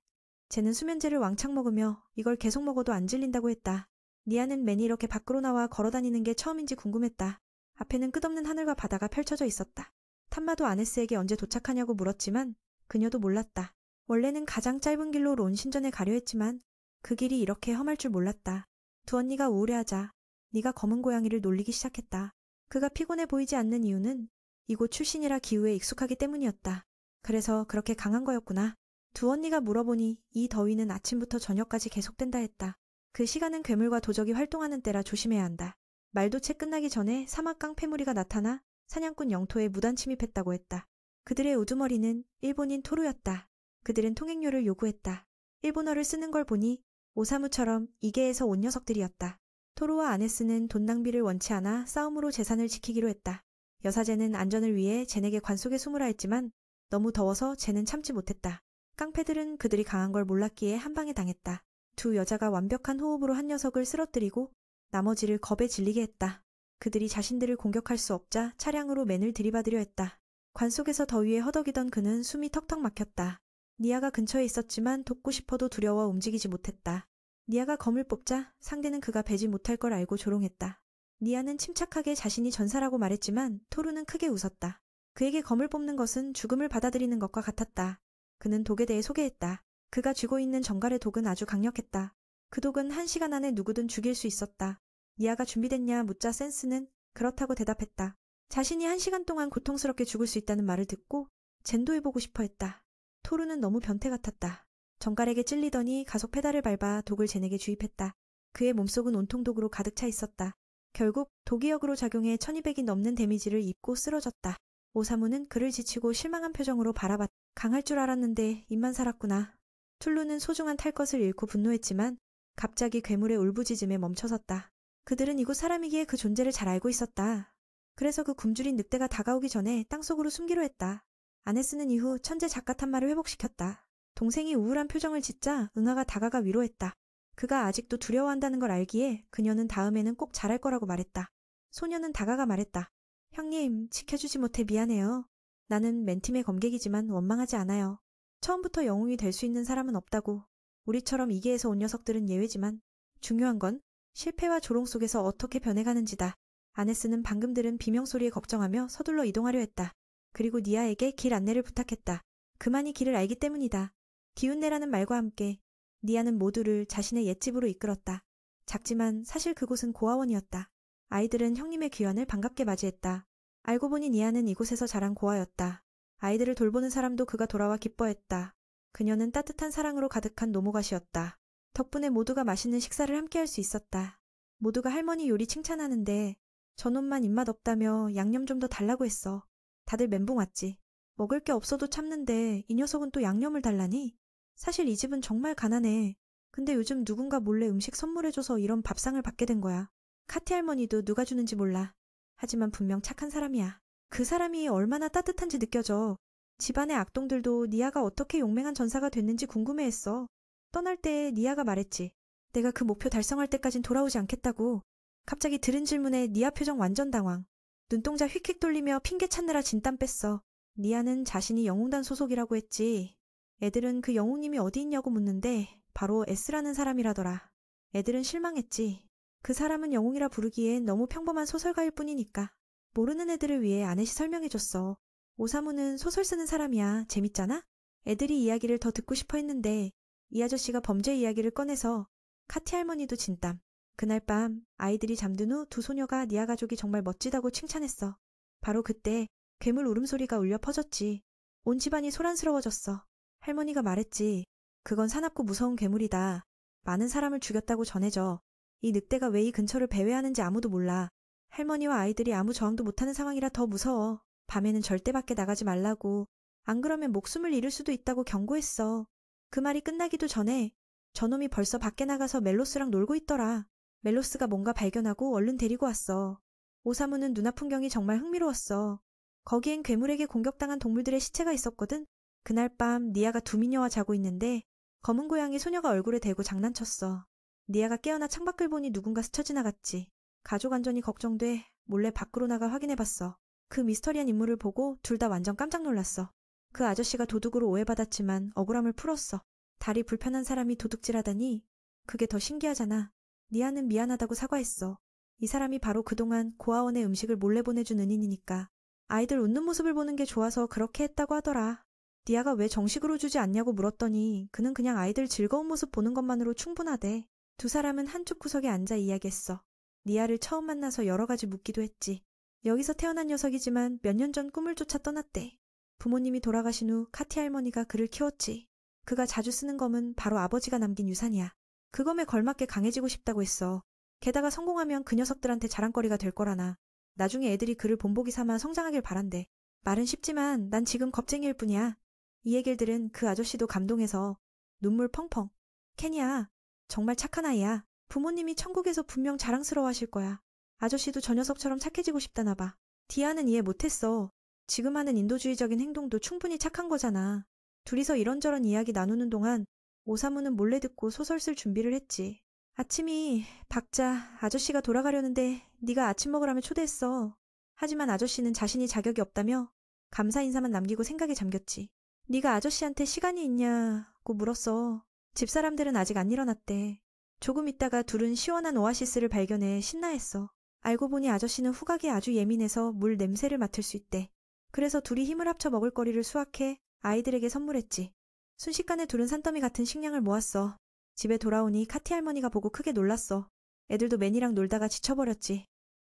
쟤는 수면제를 왕창 먹으며 이걸 계속 먹어도 안 질린다고 했다. 니아는 맨이 이렇게 밖으로 나와 걸어다니는 게 처음인지 궁금했다. 앞에는 끝없는 하늘과 바다가 펼쳐져 있었다. 탐마도 아네스에게 언제 도착하냐고 물었지만 그녀도 몰랐다. 원래는 가장 짧은 길로 론신전에 가려 했지만 그 길이 이렇게 험할 줄 몰랐다. 두 언니가 우울해하자 네가 검은 고양이를 놀리기 시작했다. 그가 피곤해 보이지 않는 이유는 이곳 출신이라 기후에 익숙하기 때문이었다. 그래서 그렇게 강한 거였구나. 두 언니가 물어보니 이 더위는 아침부터 저녁까지 계속된다 했다. 그 시간은 괴물과 도적이 활동하는 때라 조심해야 한다. 말도 채 끝나기 전에 사막 깡패무리가 나타나 사냥꾼 영토에 무단 침입했다고 했다. 그들의 우두머리는 일본인 토루였다. 그들은 통행료를 요구했다. 일본어를 쓰는 걸 보니 오사무처럼 이계에서 온 녀석들이었다. 토루와 아네스는 돈 낭비를 원치 않아 싸움으로 재산을 지키기로 했다. 여사제는 안전을 위해 젠에게 관속에 숨으라 했지만 너무 더워서 젠은 참지 못했다. 깡패들은 그들이 강한 걸 몰랐기에 한 방에 당했다. 두 여자가 완벽한 호흡으로 한 녀석을 쓰러뜨리고 나머지를 겁에 질리게 했다. 그들이 자신들을 공격할 수 없자 차량으로 맨을 들이받으려 했다. 관속에서 더위에 허덕이던 그는 숨이 턱턱 막혔다. 니아가 근처에 있었지만 돕고 싶어도 두려워 움직이지 못했다. 니아가 검을 뽑자 상대는 그가 베지 못할 걸 알고 조롱했다. 니아는 침착하게 자신이 전사라고 말했지만 토루는 크게 웃었다. 그에게 검을 뽑는 것은 죽음을 받아들이는 것과 같았다. 그는 독에 대해 소개했다. 그가 쥐고 있는 정갈의 독은 아주 강력했다. 그 독은 1시간 안에 누구든 죽일 수 있었다. 니아가 준비됐냐 묻자 센스는 그렇다고 대답했다. 자신이 1시간 동안 고통스럽게 죽을 수 있다는 말을 듣고 젠도 해보고 싶어 했다. 토루는 너무 변태 같았다. 정갈에게 찔리더니 가속 페달을 밟아 독을 젠에게 주입했다. 그의 몸속은 온통 독으로 가득 차 있었다. 결국 독이 역으로 작용해 1200이 넘는 데미지를 입고 쓰러졌다. 오사무는 그를 지치고 실망한 표정으로 바라봤다. 강할 줄 알았는데 입만 살았구나. 툴루는 소중한 탈 것을 잃고 분노했지만 갑자기 괴물의 울부짖음에 멈춰섰다. 그들은 이곳 사람이기에 그 존재를 잘 알고 있었다. 그래서 그 굶주린 늑대가 다가오기 전에 땅속으로 숨기로 했다. 아네스는 이후 천재 작가 탐마를 회복시켰다. 동생이 우울한 표정을 짓자 응아가 다가가 위로했다. 그가 아직도 두려워한다는 걸 알기에 그녀는 다음에는 꼭 잘할 거라고 말했다. 소녀는 다가가 말했다. 형님, 지켜주지 못해 미안해요. 나는 맨팀의 검객이지만 원망하지 않아요. 처음부터 영웅이 될 수 있는 사람은 없다고. 우리처럼 이계에서 온 녀석들은 예외지만 중요한 건 실패와 조롱 속에서 어떻게 변해가는지다. 아네스는 방금 들은 비명소리에 걱정하며 서둘러 이동하려 했다. 그리고 니아에게 길 안내를 부탁했다. 그만이 길을 알기 때문이다. 기운내라는 말과 함께 니아는 모두를 자신의 옛집으로 이끌었다. 작지만 사실 그곳은 고아원이었다. 아이들은 형님의 귀환을 반갑게 맞이했다. 알고 보니 니아는 이곳에서 자란 고아였다. 아이들을 돌보는 사람도 그가 돌아와 기뻐했다. 그녀는 따뜻한 사랑으로 가득한 노모가시였다. 덕분에 모두가 맛있는 식사를 함께할 수 있었다. 모두가 할머니 요리 칭찬하는데 저놈만 입맛 없다며 양념 좀 더 달라고 했어. 다들 멘붕 왔지. 먹을 게 없어도 참는데 이 녀석은 또 양념을 달라니? 사실 이 집은 정말 가난해. 근데 요즘 누군가 몰래 음식 선물해줘서 이런 밥상을 받게 된 거야. 카티 할머니도 누가 주는지 몰라. 하지만 분명 착한 사람이야. 그 사람이 얼마나 따뜻한지 느껴져. 집안의 악동들도 니아가 어떻게 용맹한 전사가 됐는지 궁금해했어. 떠날 때 니아가 말했지. 내가 그 목표 달성할 때까진 돌아오지 않겠다고. 갑자기 들은 질문에 니아 표정 완전 당황. 눈동자 휙휙 돌리며 핑계 찾느라 진땀 뺐어. 니아는 자신이 영웅단 소속이라고 했지. 애들은 그 영웅님이 어디 있냐고 묻는데 바로 S라는 사람이라더라. 애들은 실망했지. 그 사람은 영웅이라 부르기엔 너무 평범한 소설가일 뿐이니까. 모르는 애들을 위해 아넷이 설명해줬어. 오사무는 소설 쓰는 사람이야. 재밌잖아? 애들이 이야기를 더 듣고 싶어 했는데 이 아저씨가 범죄 이야기를 꺼내서 카티 할머니도 진땀. 그날 밤 아이들이 잠든 후 두 소녀가 니아 가족이 정말 멋지다고 칭찬했어. 바로 그때 괴물 울음소리가 울려 퍼졌지. 온 집안이 소란스러워졌어. 할머니가 말했지. 그건 사납고 무서운 괴물이다. 많은 사람을 죽였다고 전해져. 이 늑대가 왜 이 근처를 배회하는지 아무도 몰라. 할머니와 아이들이 아무 저항도 못하는 상황이라 더 무서워. 밤에는 절대 밖에 나가지 말라고. 안 그러면 목숨을 잃을 수도 있다고 경고했어. 그 말이 끝나기도 전에 저놈이 벌써 밖에 나가서 멜로스랑 놀고 있더라. 멜로스가 뭔가 발견하고 얼른 데리고 왔어. 오사무는 눈앞 풍경이 정말 흥미로웠어. 거기엔 괴물에게 공격당한 동물들의 시체가 있었거든. 그날 밤 니아가 두 미녀와 자고 있는데 검은 고양이 소녀가 얼굴에 대고 장난쳤어. 니아가 깨어나 창밖을 보니 누군가 스쳐 지나갔지. 가족 안전이 걱정돼 몰래 밖으로 나가 확인해봤어. 그 미스터리한 인물을 보고 둘 다 완전 깜짝 놀랐어. 그 아저씨가 도둑으로 오해받았지만 억울함을 풀었어. 다리 불편한 사람이 도둑질하다니 그게 더 신기하잖아. 니아는 미안하다고 사과했어. 이 사람이 바로 그동안 고아원에 음식을 몰래 보내준 은인이니까. 아이들 웃는 모습을 보는 게 좋아서 그렇게 했다고 하더라. 니아가 왜 정식으로 주지 않냐고 물었더니 그는 그냥 아이들 즐거운 모습 보는 것만으로 충분하대. 두 사람은 한쪽 구석에 앉아 이야기했어. 니아를 처음 만나서 여러 가지 묻기도 했지. 여기서 태어난 녀석이지만 몇 년 전 꿈을 쫓아 떠났대. 부모님이 돌아가신 후 카티 할머니가 그를 키웠지. 그가 자주 쓰는 검은 바로 아버지가 남긴 유산이야. 그 검에 걸맞게 강해지고 싶다고 했어. 게다가 성공하면 그 녀석들한테 자랑거리가 될 거라나. 나중에 애들이 그를 본보기 삼아 성장하길 바란대. 말은 쉽지만 난 지금 겁쟁이일 뿐이야. 이 얘기를 들은 그 아저씨도 감동해서 눈물 펑펑. 켄이야. 정말 착한 아이야. 부모님이 천국에서 분명 자랑스러워하실 거야. 아저씨도 저 녀석처럼 착해지고 싶다나 봐. 디아는 이해 못했어. 지금 하는 인도주의적인 행동도 충분히 착한 거잖아. 둘이서 이런저런 이야기 나누는 동안 오사무는 몰래 듣고 소설 쓸 준비를 했지. 아침이 박자 아저씨가 돌아가려는데 네가 아침 먹으라며 초대했어. 하지만 아저씨는 자신이 자격이 없다며 감사 인사만 남기고 생각에 잠겼지. 네가 아저씨한테 시간이 있냐고 물었어. 집사람들은 아직 안 일어났대. 조금 있다가 둘은 시원한 오아시스를 발견해 신나했어. 알고 보니 아저씨는 후각이 아주 예민해서 물 냄새를 맡을 수 있대. 그래서 둘이 힘을 합쳐 먹을거리를 수확해 아이들에게 선물했지. 순식간에 둘은 산더미 같은 식량을 모았어. 집에 돌아오니 카티 할머니가 보고 크게 놀랐어. 애들도 맨이랑 놀다가 지쳐버렸지.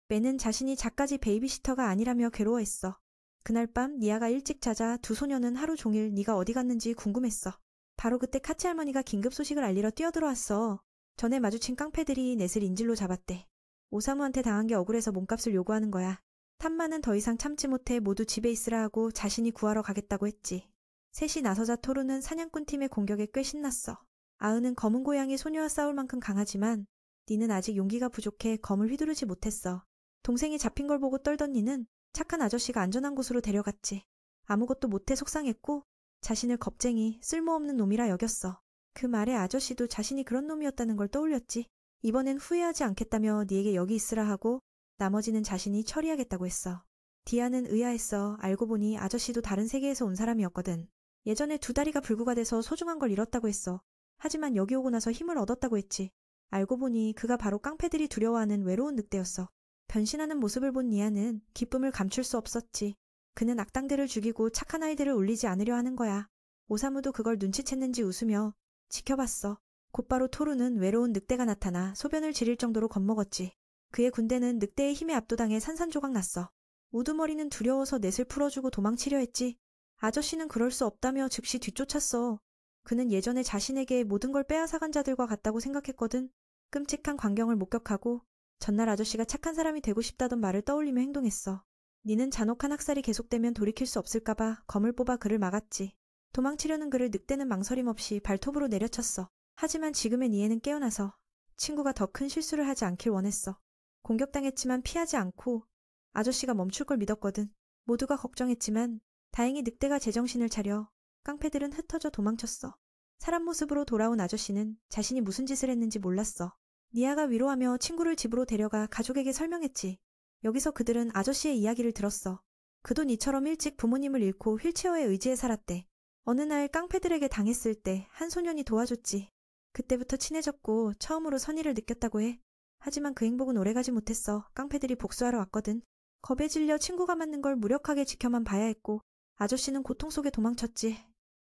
맨은 자신이 작가지 베이비시터가 아니라며 괴로워했어. 그날 밤 니아가 일찍 자자 두 소녀는 하루 종일 네가 어디 갔는지 궁금했어. 바로 그때 카티 할머니가 긴급 소식을 알리러 뛰어들어왔어. 전에 마주친 깡패들이 넷을 인질로 잡았대. 오사무한테 당한 게 억울해서 몸값을 요구하는 거야. 탐마는 더 이상 참지 못해 모두 집에 있으라 하고 자신이 구하러 가겠다고 했지. 셋이 나서자 토르는 사냥꾼팀의 공격에 꽤 신났어. 아은은 검은 고양이 소녀와 싸울 만큼 강하지만 니는 아직 용기가 부족해 검을 휘두르지 못했어. 동생이 잡힌 걸 보고 떨던 니는 착한 아저씨가 안전한 곳으로 데려갔지. 아무것도 못해 속상했고 자신을 겁쟁이, 쓸모없는 놈이라 여겼어. 그 말에 아저씨도 자신이 그런 놈이었다는 걸 떠올렸지. 이번엔 후회하지 않겠다며 니에게 여기 있으라 하고 나머지는 자신이 처리하겠다고 했어. 디아는 의아했어. 알고 보니 아저씨도 다른 세계에서 온 사람이었거든. 예전에 두 다리가 불구가 돼서 소중한 걸 잃었다고 했어. 하지만 여기 오고 나서 힘을 얻었다고 했지. 알고 보니 그가 바로 깡패들이 두려워하는 외로운 늑대였어. 변신하는 모습을 본 니아는 기쁨을 감출 수 없었지. 그는 악당들을 죽이고 착한 아이들을 울리지 않으려 하는 거야. 오사무도 그걸 눈치챘는지 웃으며 지켜봤어. 곧바로 토르는 외로운 늑대가 나타나 소변을 지릴 정도로 겁먹었지. 그의 군대는 늑대의 힘에 압도당해 산산조각 났어. 우두머리는 두려워서 넷을 풀어주고 도망치려 했지. 아저씨는 그럴 수 없다며 즉시 뒤쫓았어. 그는 예전에 자신에게 모든 걸 빼앗아간 자들과 같다고 생각했거든. 끔찍한 광경을 목격하고 전날 아저씨가 착한 사람이 되고 싶다던 말을 떠올리며 행동했어. 니는 잔혹한 학살이 계속되면 돌이킬 수 없을까봐 검을 뽑아 그를 막았지. 도망치려는 그를 늑대는 망설임 없이 발톱으로 내려쳤어. 하지만 지금의 니에는 깨어나서 친구가 더 큰 실수를 하지 않길 원했어. 공격당했지만 피하지 않고 아저씨가 멈출 걸 믿었거든. 모두가 걱정했지만 다행히 늑대가 제정신을 차려 깡패들은 흩어져 도망쳤어. 사람 모습으로 돌아온 아저씨는 자신이 무슨 짓을 했는지 몰랐어. 니아가 위로하며 친구를 집으로 데려가 가족에게 설명했지. 여기서 그들은 아저씨의 이야기를 들었어. 그도 니처럼 일찍 부모님을 잃고 휠체어에 의지해 살았대. 어느 날 깡패들에게 당했을 때 한 소년이 도와줬지. 그때부터 친해졌고 처음으로 선의를 느꼈다고 해. 하지만 그 행복은 오래가지 못했어. 깡패들이 복수하러 왔거든. 겁에 질려 친구가 맞는 걸 무력하게 지켜만 봐야 했고 아저씨는 고통 속에 도망쳤지.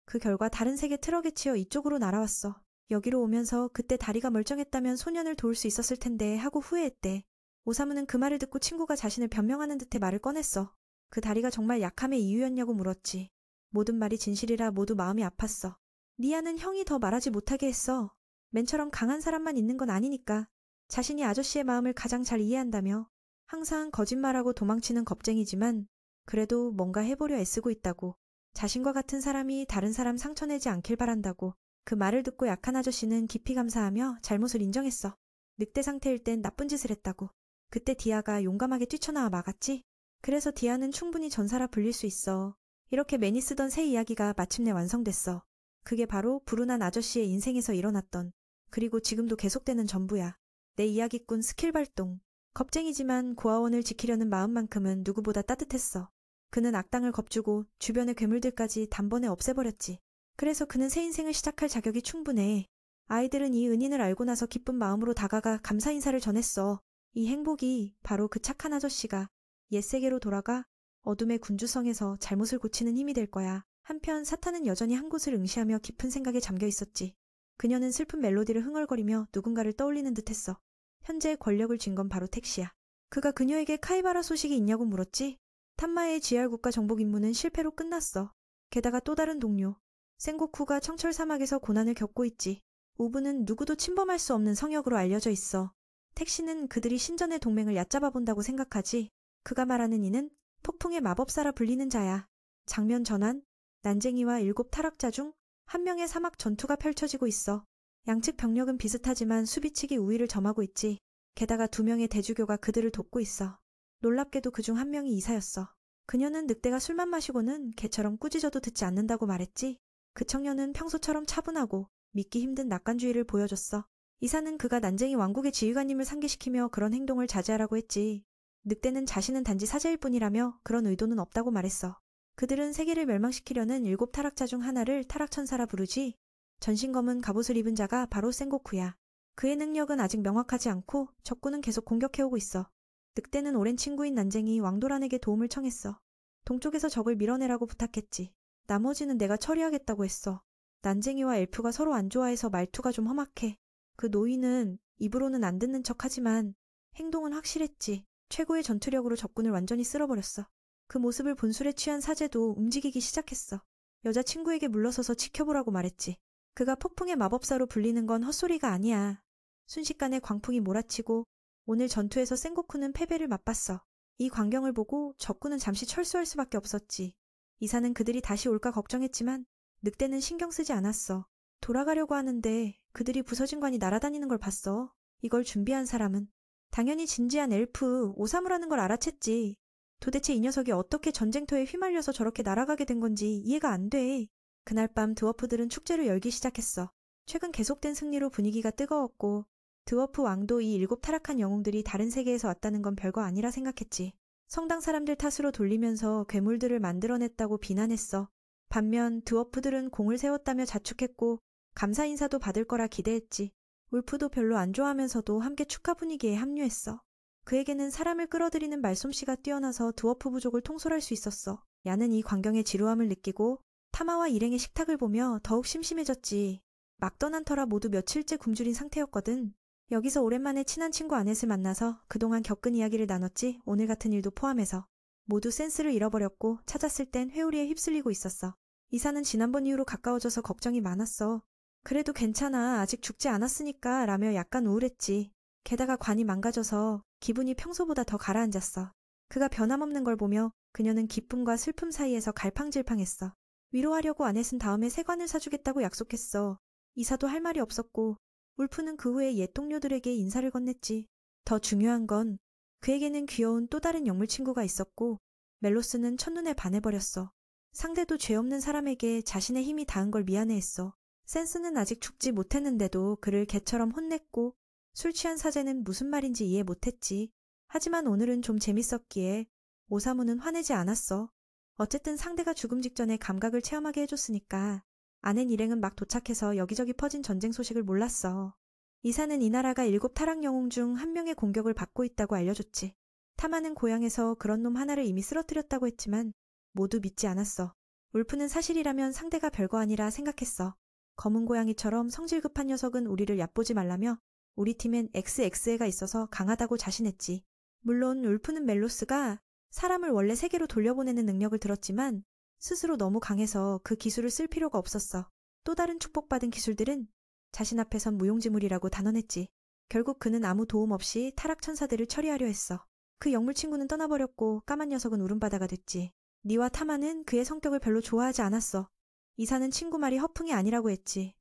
그 결과 다른 세계 트럭에 치여 이쪽으로 날아왔어. 여기로 오면서 그때 다리가 멀쩡했다면 소년을 도울 수 있었을 텐데 하고 후회했대. 오사무는 그 말을 듣고 친구가 자신을 변명하는 듯해 말을 꺼냈어. 그 다리가 정말 약함의 이유였냐고 물었지. 모든 말이 진실이라 모두 마음이 아팠어. 니아는 형이 더 말하지 못하게 했어. 맨처럼 강한 사람만 있는 건 아니니까. 자신이 아저씨의 마음을 가장 잘 이해한다며. 항상 거짓말하고 도망치는 겁쟁이지만 그래도 뭔가 해보려 애쓰고 있다고. 자신과 같은 사람이 다른 사람 상처내지 않길 바란다고. 그 말을 듣고 약한 아저씨는 깊이 감사하며 잘못을 인정했어. 늑대 상태일 땐 나쁜 짓을 했다고. 그때 디아가 용감하게 뛰쳐나와 막았지. 그래서 디아는 충분히 전사라 불릴 수 있어. 이렇게 매니 쓰던 새 이야기가 마침내 완성됐어. 그게 바로 불운한 아저씨의 인생에서 일어났던, 그리고 지금도 계속되는 전부야. 내 이야기꾼 스킬 발동. 겁쟁이지만 고아원을 지키려는 마음만큼은 누구보다 따뜻했어. 그는 악당을 겁주고 주변의 괴물들까지 단번에 없애버렸지. 그래서 그는 새 인생을 시작할 자격이 충분해. 아이들은 이 은인을 알고 나서 기쁜 마음으로 다가가 감사 인사를 전했어. 이 행복이 바로 그 착한 아저씨가 옛 세계로 돌아가 어둠의 군주성에서 잘못을 고치는 힘이 될 거야. 한편 사탄은 여전히 한 곳을 응시하며 깊은 생각에 잠겨 있었지. 그녀는 슬픈 멜로디를 흥얼거리며 누군가를 떠올리는 듯했어. 현재 권력을 쥔 건 바로 택시야. 그가 그녀에게 카이바라 소식이 있냐고 물었지. 탄마의 GR 국가 정복 임무는 실패로 끝났어. 게다가 또 다른 동료. 센고쿠가 청철 사막에서 고난을 겪고 있지. 우부는 누구도 침범할 수 없는 성역으로 알려져 있어. 택시는 그들이 신전의 동맹을 얕잡아 본다고 생각하지. 그가 말하는 이는 폭풍의 마법사라 불리는 자야. 장면 전환, 난쟁이와 7 타락자 중 한 명의 사막 전투가 펼쳐지고 있어. 양측 병력은 비슷하지만 수비측이 우위를 점하고 있지. 게다가 2명의 대주교가 그들을 돕고 있어. 놀랍게도 그중 한 명이 이사였어. 그녀는 늑대가 술만 마시고는 개처럼 꾸짖어도 듣지 않는다고 말했지. 그 청년은 평소처럼 차분하고 믿기 힘든 낙관주의를 보여줬어. 이사는 그가 난쟁이 왕국의 지휘관님을 상기시키며 그런 행동을 자제하라고 했지. 늑대는 자신은 단지 사제일 뿐이라며 그런 의도는 없다고 말했어. 그들은 세계를 멸망시키려는 7 타락자 중 하나를 타락천사라 부르지. 전신검은 갑옷을 입은 자가 바로 센고쿠야. 그의 능력은 아직 명확하지 않고 적군은 계속 공격해오고 있어. 늑대는 오랜 친구인 난쟁이 왕도란에게 도움을 청했어. 동쪽에서 적을 밀어내라고 부탁했지. 나머지는 내가 처리하겠다고 했어. 난쟁이와 엘프가 서로 안 좋아해서 말투가 좀 험악해. 그 노인은 입으로는 안 듣는 척하지만 행동은 확실했지. 최고의 전투력으로 적군을 완전히 쓸어버렸어. 그 모습을 본 술에 취한 사제도 움직이기 시작했어. 여자친구에게 물러서서 지켜보라고 말했지. 그가 폭풍의 마법사로 불리는 건 헛소리가 아니야. 순식간에 광풍이 몰아치고 오늘 전투에서 센고쿠는 패배를 맛봤어. 이 광경을 보고 적군은 잠시 철수할 수밖에 없었지. 이사는 그들이 다시 올까 걱정했지만 늑대는 신경 쓰지 않았어. 돌아가려고 하는데 그들이 부서진 관이 날아다니는 걸 봤어. 이걸 준비한 사람은 당연히 진지한 엘프 오사무라는 걸 알아챘지. 도대체 이 녀석이 어떻게 전쟁터에 휘말려서 저렇게 날아가게 된 건지 이해가 안 돼. 그날 밤 드워프들은 축제를 열기 시작했어. 최근 계속된 승리로 분위기가 뜨거웠고 드워프 왕도 이 7 타락한 영웅들이 다른 세계에서 왔다는 건 별거 아니라 생각했지. 성당 사람들 탓으로 돌리면서 괴물들을 만들어냈다고 비난했어. 반면 드워프들은 공을 세웠다며 자축했고 감사 인사도 받을 거라 기대했지. 울프도 별로 안 좋아하면서도 함께 축하 분위기에 합류했어. 그에게는 사람을 끌어들이는 말솜씨가 뛰어나서 드워프 부족을 통솔할 수 있었어. 야는 이 광경의 지루함을 느끼고 타마와 일행의 식탁을 보며 더욱 심심해졌지. 막 떠난 터라 모두 며칠째 굶주린 상태였거든. 여기서 오랜만에 친한 친구 아넷을 만나서 그동안 겪은 이야기를 나눴지. 오늘 같은 일도 포함해서. 모두 센스를 잃어버렸고 찾았을 땐 회오리에 휩쓸리고 있었어. 이사는 지난번 이후로 가까워져서 걱정이 많았어. 그래도 괜찮아. 아직 죽지 않았으니까 라며 약간 우울했지. 게다가 관이 망가져서 기분이 평소보다 더 가라앉았어. 그가 변함없는 걸 보며 그녀는 기쁨과 슬픔 사이에서 갈팡질팡했어. 위로하려고 아넷은 다음에 새 관을 사주겠다고 약속했어. 이사도 할 말이 없었고 울프는 그 후에 옛 동료들에게 인사를 건넸지. 더 중요한 건 그에게는 귀여운 또 다른 영물 친구가 있었고 멜로스는 첫눈에 반해버렸어. 상대도 죄 없는 사람에게 자신의 힘이 닿은 걸 미안해했어. 센스는 아직 죽지 못했는데도 그를 개처럼 혼냈고 술 취한 사제는 무슨 말인지 이해 못했지. 하지만 오늘은 좀 재밌었기에 오사무는 화내지 않았어. 어쨌든 상대가 죽음 직전에 감각을 체험하게 해줬으니까. 아낸 일행은 막 도착해서 여기저기 퍼진 전쟁 소식을 몰랐어. 이사는 이 나라가 7 타락 영웅 중 한 명의 공격을 받고 있다고 알려줬지. 타마는 고향에서 그런 놈 하나를 이미 쓰러뜨렸다고 했지만 모두 믿지 않았어. 울프는 사실이라면 상대가 별거 아니라 생각했어. 검은 고양이처럼 성질 급한 녀석은 우리를 얕보지 말라며 우리 팀엔 XX애가 있어서 강하다고 자신했지. 물론 울프는 멜로스가 사람을 원래 세계로 돌려보내는 능력을 들었지만 스스로 너무 강해서 그 기술을 쓸 필요가 없었어. 또 다른 축복받은 기술들은 자신 앞에선 무용지물이라고 단언했지. 결국 그는 아무 도움 없이 타락천사들을 처리하려 했어. 그 영물 친구는 떠나버렸고 까만 녀석은 울음바다가 됐지. 니와 타마는 그의 성격을 별로 좋아하지 않았어. 이사는 친구 말이 허풍이 아니라고 했지.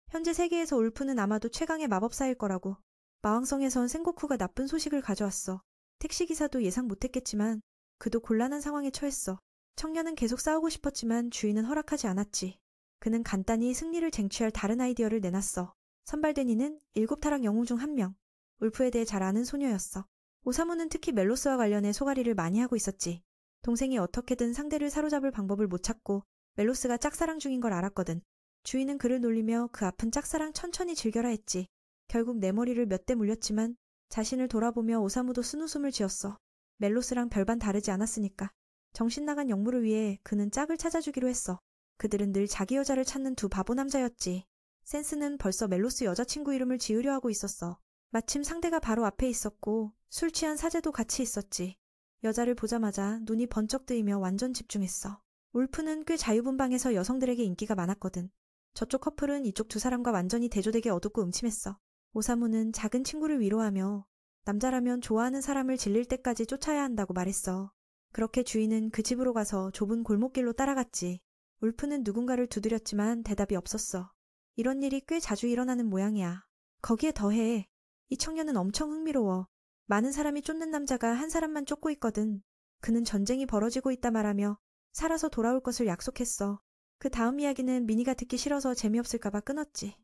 현재 세계에서 울프는 아마도 최강의 마법사일 거라고. 마왕성에서 온 생고쿠가 나쁜 소식을 가져왔어. 택시기사도 예상 못했겠지만 그도 곤란한 상황에 처했어. 청년은 계속 싸우고 싶었지만 주인은 허락하지 않았지. 그는 간단히 승리를 쟁취할 다른 아이디어를 내놨어. 선발된 이는 7타락 영웅 중 1명. 울프에 대해 잘 아는 소녀였어. 오사무는 특히 멜로스와 관련해 소가리를 많이 하고 있었지. 동생이 어떻게든 상대를 사로잡을 방법을 못 찾고 멜로스가 짝사랑 중인 걸 알았거든. 주인은 그를 놀리며 그 아픈 짝사랑 천천히 즐겨라 했지. 결국 내 머리를 몇 대 물렸지만 자신을 돌아보며 오사무도 쓴웃음을 지었어. 멜로스랑 별반 다르지 않았으니까. 정신 나간 영무를 위해 그는 짝을 찾아주기로 했어. 그들은 늘 자기 여자를 찾는 두 바보 남자였지. 센스는 벌써 멜로스 여자친구 이름을 지으려 하고 있었어. 마침 상대가 바로 앞에 있었고 술 취한 사제도 같이 있었지. 여자를 보자마자 눈이 번쩍 뜨이며 완전 집중했어. 울프는 꽤 자유분방해서 여성들에게 인기가 많았거든. 저쪽 커플은 이쪽 두 사람과 완전히 대조되게 어둡고 음침했어. 오사무는 작은 친구를 위로하며 남자라면 좋아하는 사람을 질릴 때까지 쫓아야 한다고 말했어. 그렇게 주인은 그 집으로 가서 좁은 골목길로 따라갔지. 울프는 누군가를 두드렸지만 대답이 없었어. 이런 일이 꽤 자주 일어나는 모양이야. 거기에 더해 이 청년은 엄청 흥미로워. 많은 사람이 쫓는 남자가 한 사람만 쫓고 있거든. 그는 전쟁이 벌어지고 있다 말하며 살아서 돌아올 것을 약속했어. 그 다음 이야기는 미니가 듣기 싫어서 재미없을까봐 끊었지.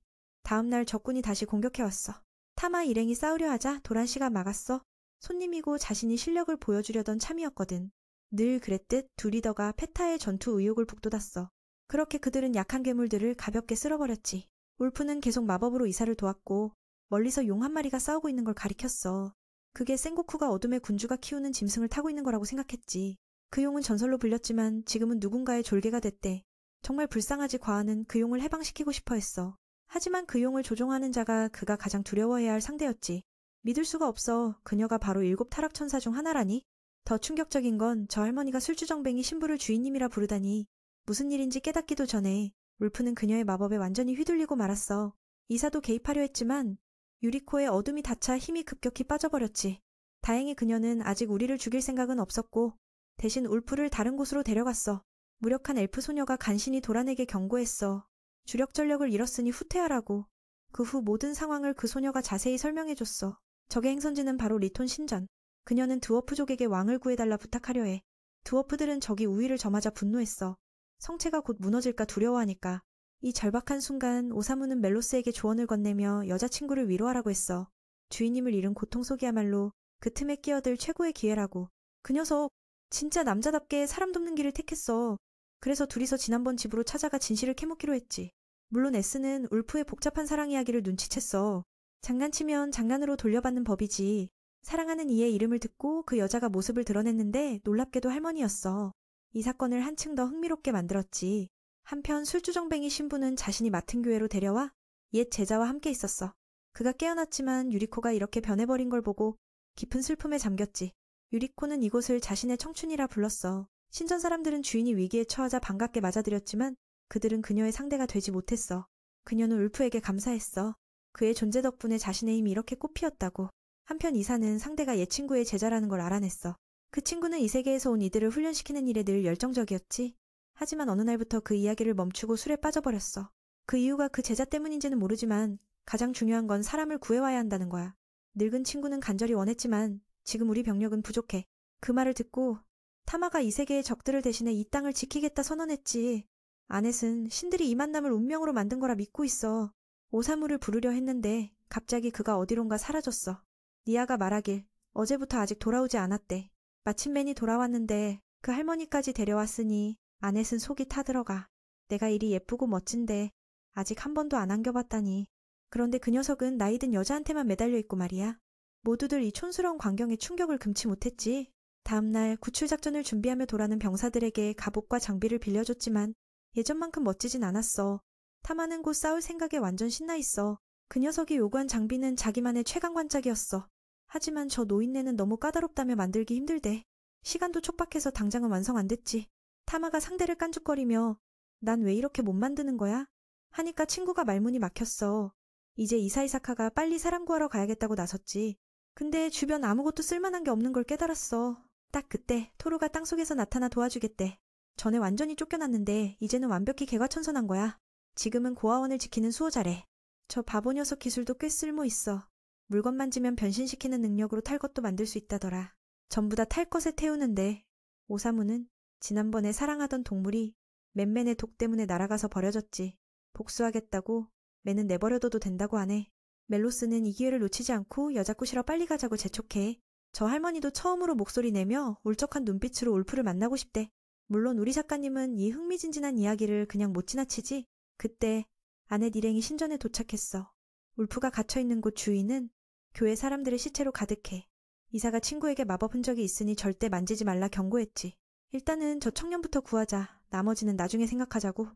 다음 날 적군이 다시 공격해왔어. 타마 일행이 싸우려 하자 도란씨가 막았어. 손님이고 자신이 실력을 보여주려던 참이었거든. 늘 그랬듯 두 리더가 페타의 전투 의욕을 북돋았어. 그렇게 그들은 약한 괴물들을 가볍게 쓸어버렸지. 울프는 계속 마법으로 이사를 도왔고 멀리서 용 한 마리가 싸우고 있는 걸 가리켰어. 그게 센고쿠가 어둠의 군주가 키우는 짐승을 타고 있는 거라고 생각했지. 그 용은 전설로 불렸지만 지금은 누군가의 졸개가 됐대. 정말 불쌍하지 과하는 그 용을 해방시키고 싶어 했어. 하지만 그 용을 조종하는 자가 그가 가장 두려워해야 할 상대였지. 믿을 수가 없어. 그녀가 바로 7타락천사 중 하나라니? 더 충격적인 건 저 할머니가 술주정뱅이 신부를 주인님이라 부르다니. 무슨 일인지 깨닫기도 전에 울프는 그녀의 마법에 완전히 휘둘리고 말았어. 이사도 개입하려 했지만 유리코의 어둠이 닫자 힘이 급격히 빠져버렸지. 다행히 그녀는 아직 우리를 죽일 생각은 없었고 대신 울프를 다른 곳으로 데려갔어. 무력한 엘프 소녀가 간신히 도란에게 경고했어. 주력 전력을 잃었으니 후퇴하라고. 그 후 모든 상황을 그 소녀가 자세히 설명해줬어. 적의 행선지는 바로 리톤 신전. 그녀는 드워프족에게 왕을 구해달라 부탁하려 해. 드워프들은 적이 우위를 점하자 분노했어. 성체가 곧 무너질까 두려워하니까. 이 절박한 순간 오사무는 멜로스에게 조언을 건네며 여자친구를 위로하라고 했어. 주인님을 잃은 고통 속이야말로 그 틈에 끼어들 최고의 기회라고. 그 녀석 진짜 남자답게 사람 돕는 길을 택했어. 그래서 둘이서 지난번 집으로 찾아가 진실을 캐묻기로 했지. 물론 S는 울프의 복잡한 사랑 이야기를 눈치챘어. 장난치면 장난으로 돌려받는 법이지. 사랑하는 이의 이름을 듣고 그 여자가 모습을 드러냈는데 놀랍게도 할머니였어. 이 사건을 한층 더 흥미롭게 만들었지. 한편 술주정뱅이 신부는 자신이 맡은 교회로 데려와 옛 제자와 함께 있었어. 그가 깨어났지만 유리코가 이렇게 변해버린 걸 보고 깊은 슬픔에 잠겼지. 유리코는 이곳을 자신의 청춘이라 불렀어. 신전 사람들은 주인이 위기에 처하자 반갑게 맞아들였지만 그들은 그녀의 상대가 되지 못했어. 그녀는 울프에게 감사했어. 그의 존재 덕분에 자신의 힘이 이렇게 꽃피었다고. 한편 이사는 상대가 옛 친구의 제자라는 걸 알아냈어. 그 친구는 이 세계에서 온 이들을 훈련시키는 일에 늘 열정적이었지. 하지만 어느 날부터 그 이야기를 멈추고 술에 빠져버렸어. 그 이유가 그 제자 때문인지는 모르지만 가장 중요한 건 사람을 구해와야 한다는 거야. 늙은 친구는 간절히 원했지만 지금 우리 병력은 부족해. 그 말을 듣고 타마가 이 세계의 적들을 대신해 이 땅을 지키겠다 선언했지. 아넷은 신들이 이 만남을 운명으로 만든 거라 믿고 있어. 오사무를 부르려 했는데 갑자기 그가 어디론가 사라졌어. 니아가 말하길 어제부터 아직 돌아오지 않았대. 마침 맨이 돌아왔는데 그 할머니까지 데려왔으니 아넷은 속이 타들어가. 내가 이리 예쁘고 멋진데 아직 한 번도 안 안겨봤다니. 그런데 그 녀석은 나이든 여자한테만 매달려 있고 말이야. 모두들 이 촌스러운 광경에 충격을 금치 못했지. 다음날 구출작전을 준비하며 돌아는 병사들에게 갑옷과 장비를 빌려줬지만 예전만큼 멋지진 않았어. 타마는 곧 싸울 생각에 완전 신나 있어. 그 녀석이 요구한 장비는 자기만의 최강관짝이었어. 하지만 저 노인네는 너무 까다롭다며 만들기 힘들대. 시간도 촉박해서 당장은 완성 안 됐지. 타마가 상대를 깐죽거리며 난 왜 이렇게 못 만드는 거야? 하니까 친구가 말문이 막혔어. 이제 이사이사카가 빨리 사람 구하러 가야겠다고 나섰지. 근데 주변 아무것도 쓸만한 게 없는 걸 깨달았어. 딱 그때 토루가 땅속에서 나타나 도와주겠대. 전에 완전히 쫓겨났는데 이제는 완벽히 개과천선한 거야. 지금은 고아원을 지키는 수호자래. 저 바보 녀석 기술도 꽤 쓸모 있어. 물건 만지면 변신시키는 능력으로 탈 것도 만들 수 있다더라. 전부 다 탈 것에 태우는데 오사무는 지난번에 사랑하던 동물이 맨맨의 독 때문에 날아가서 버려졌지. 복수하겠다고 맨은 내버려둬도 된다고 하네. 멜로스는 이 기회를 놓치지 않고 여자 꼬시러 빨리 가자고 재촉해. 저 할머니도 처음으로 목소리 내며 울적한 눈빛으로 울프를 만나고 싶대. 물론 우리 작가님은 이 흥미진진한 이야기를 그냥 못 지나치지. 그때 아넷 일행이 신전에 도착했어. 울프가 갇혀있는 곳 주위는 교회 사람들의 시체로 가득해. 이사가 친구에게 마법 흔적이 있으니 절대 만지지 말라 경고했지. 일단은 저 청년부터 구하자. 나머지는 나중에 생각하자고.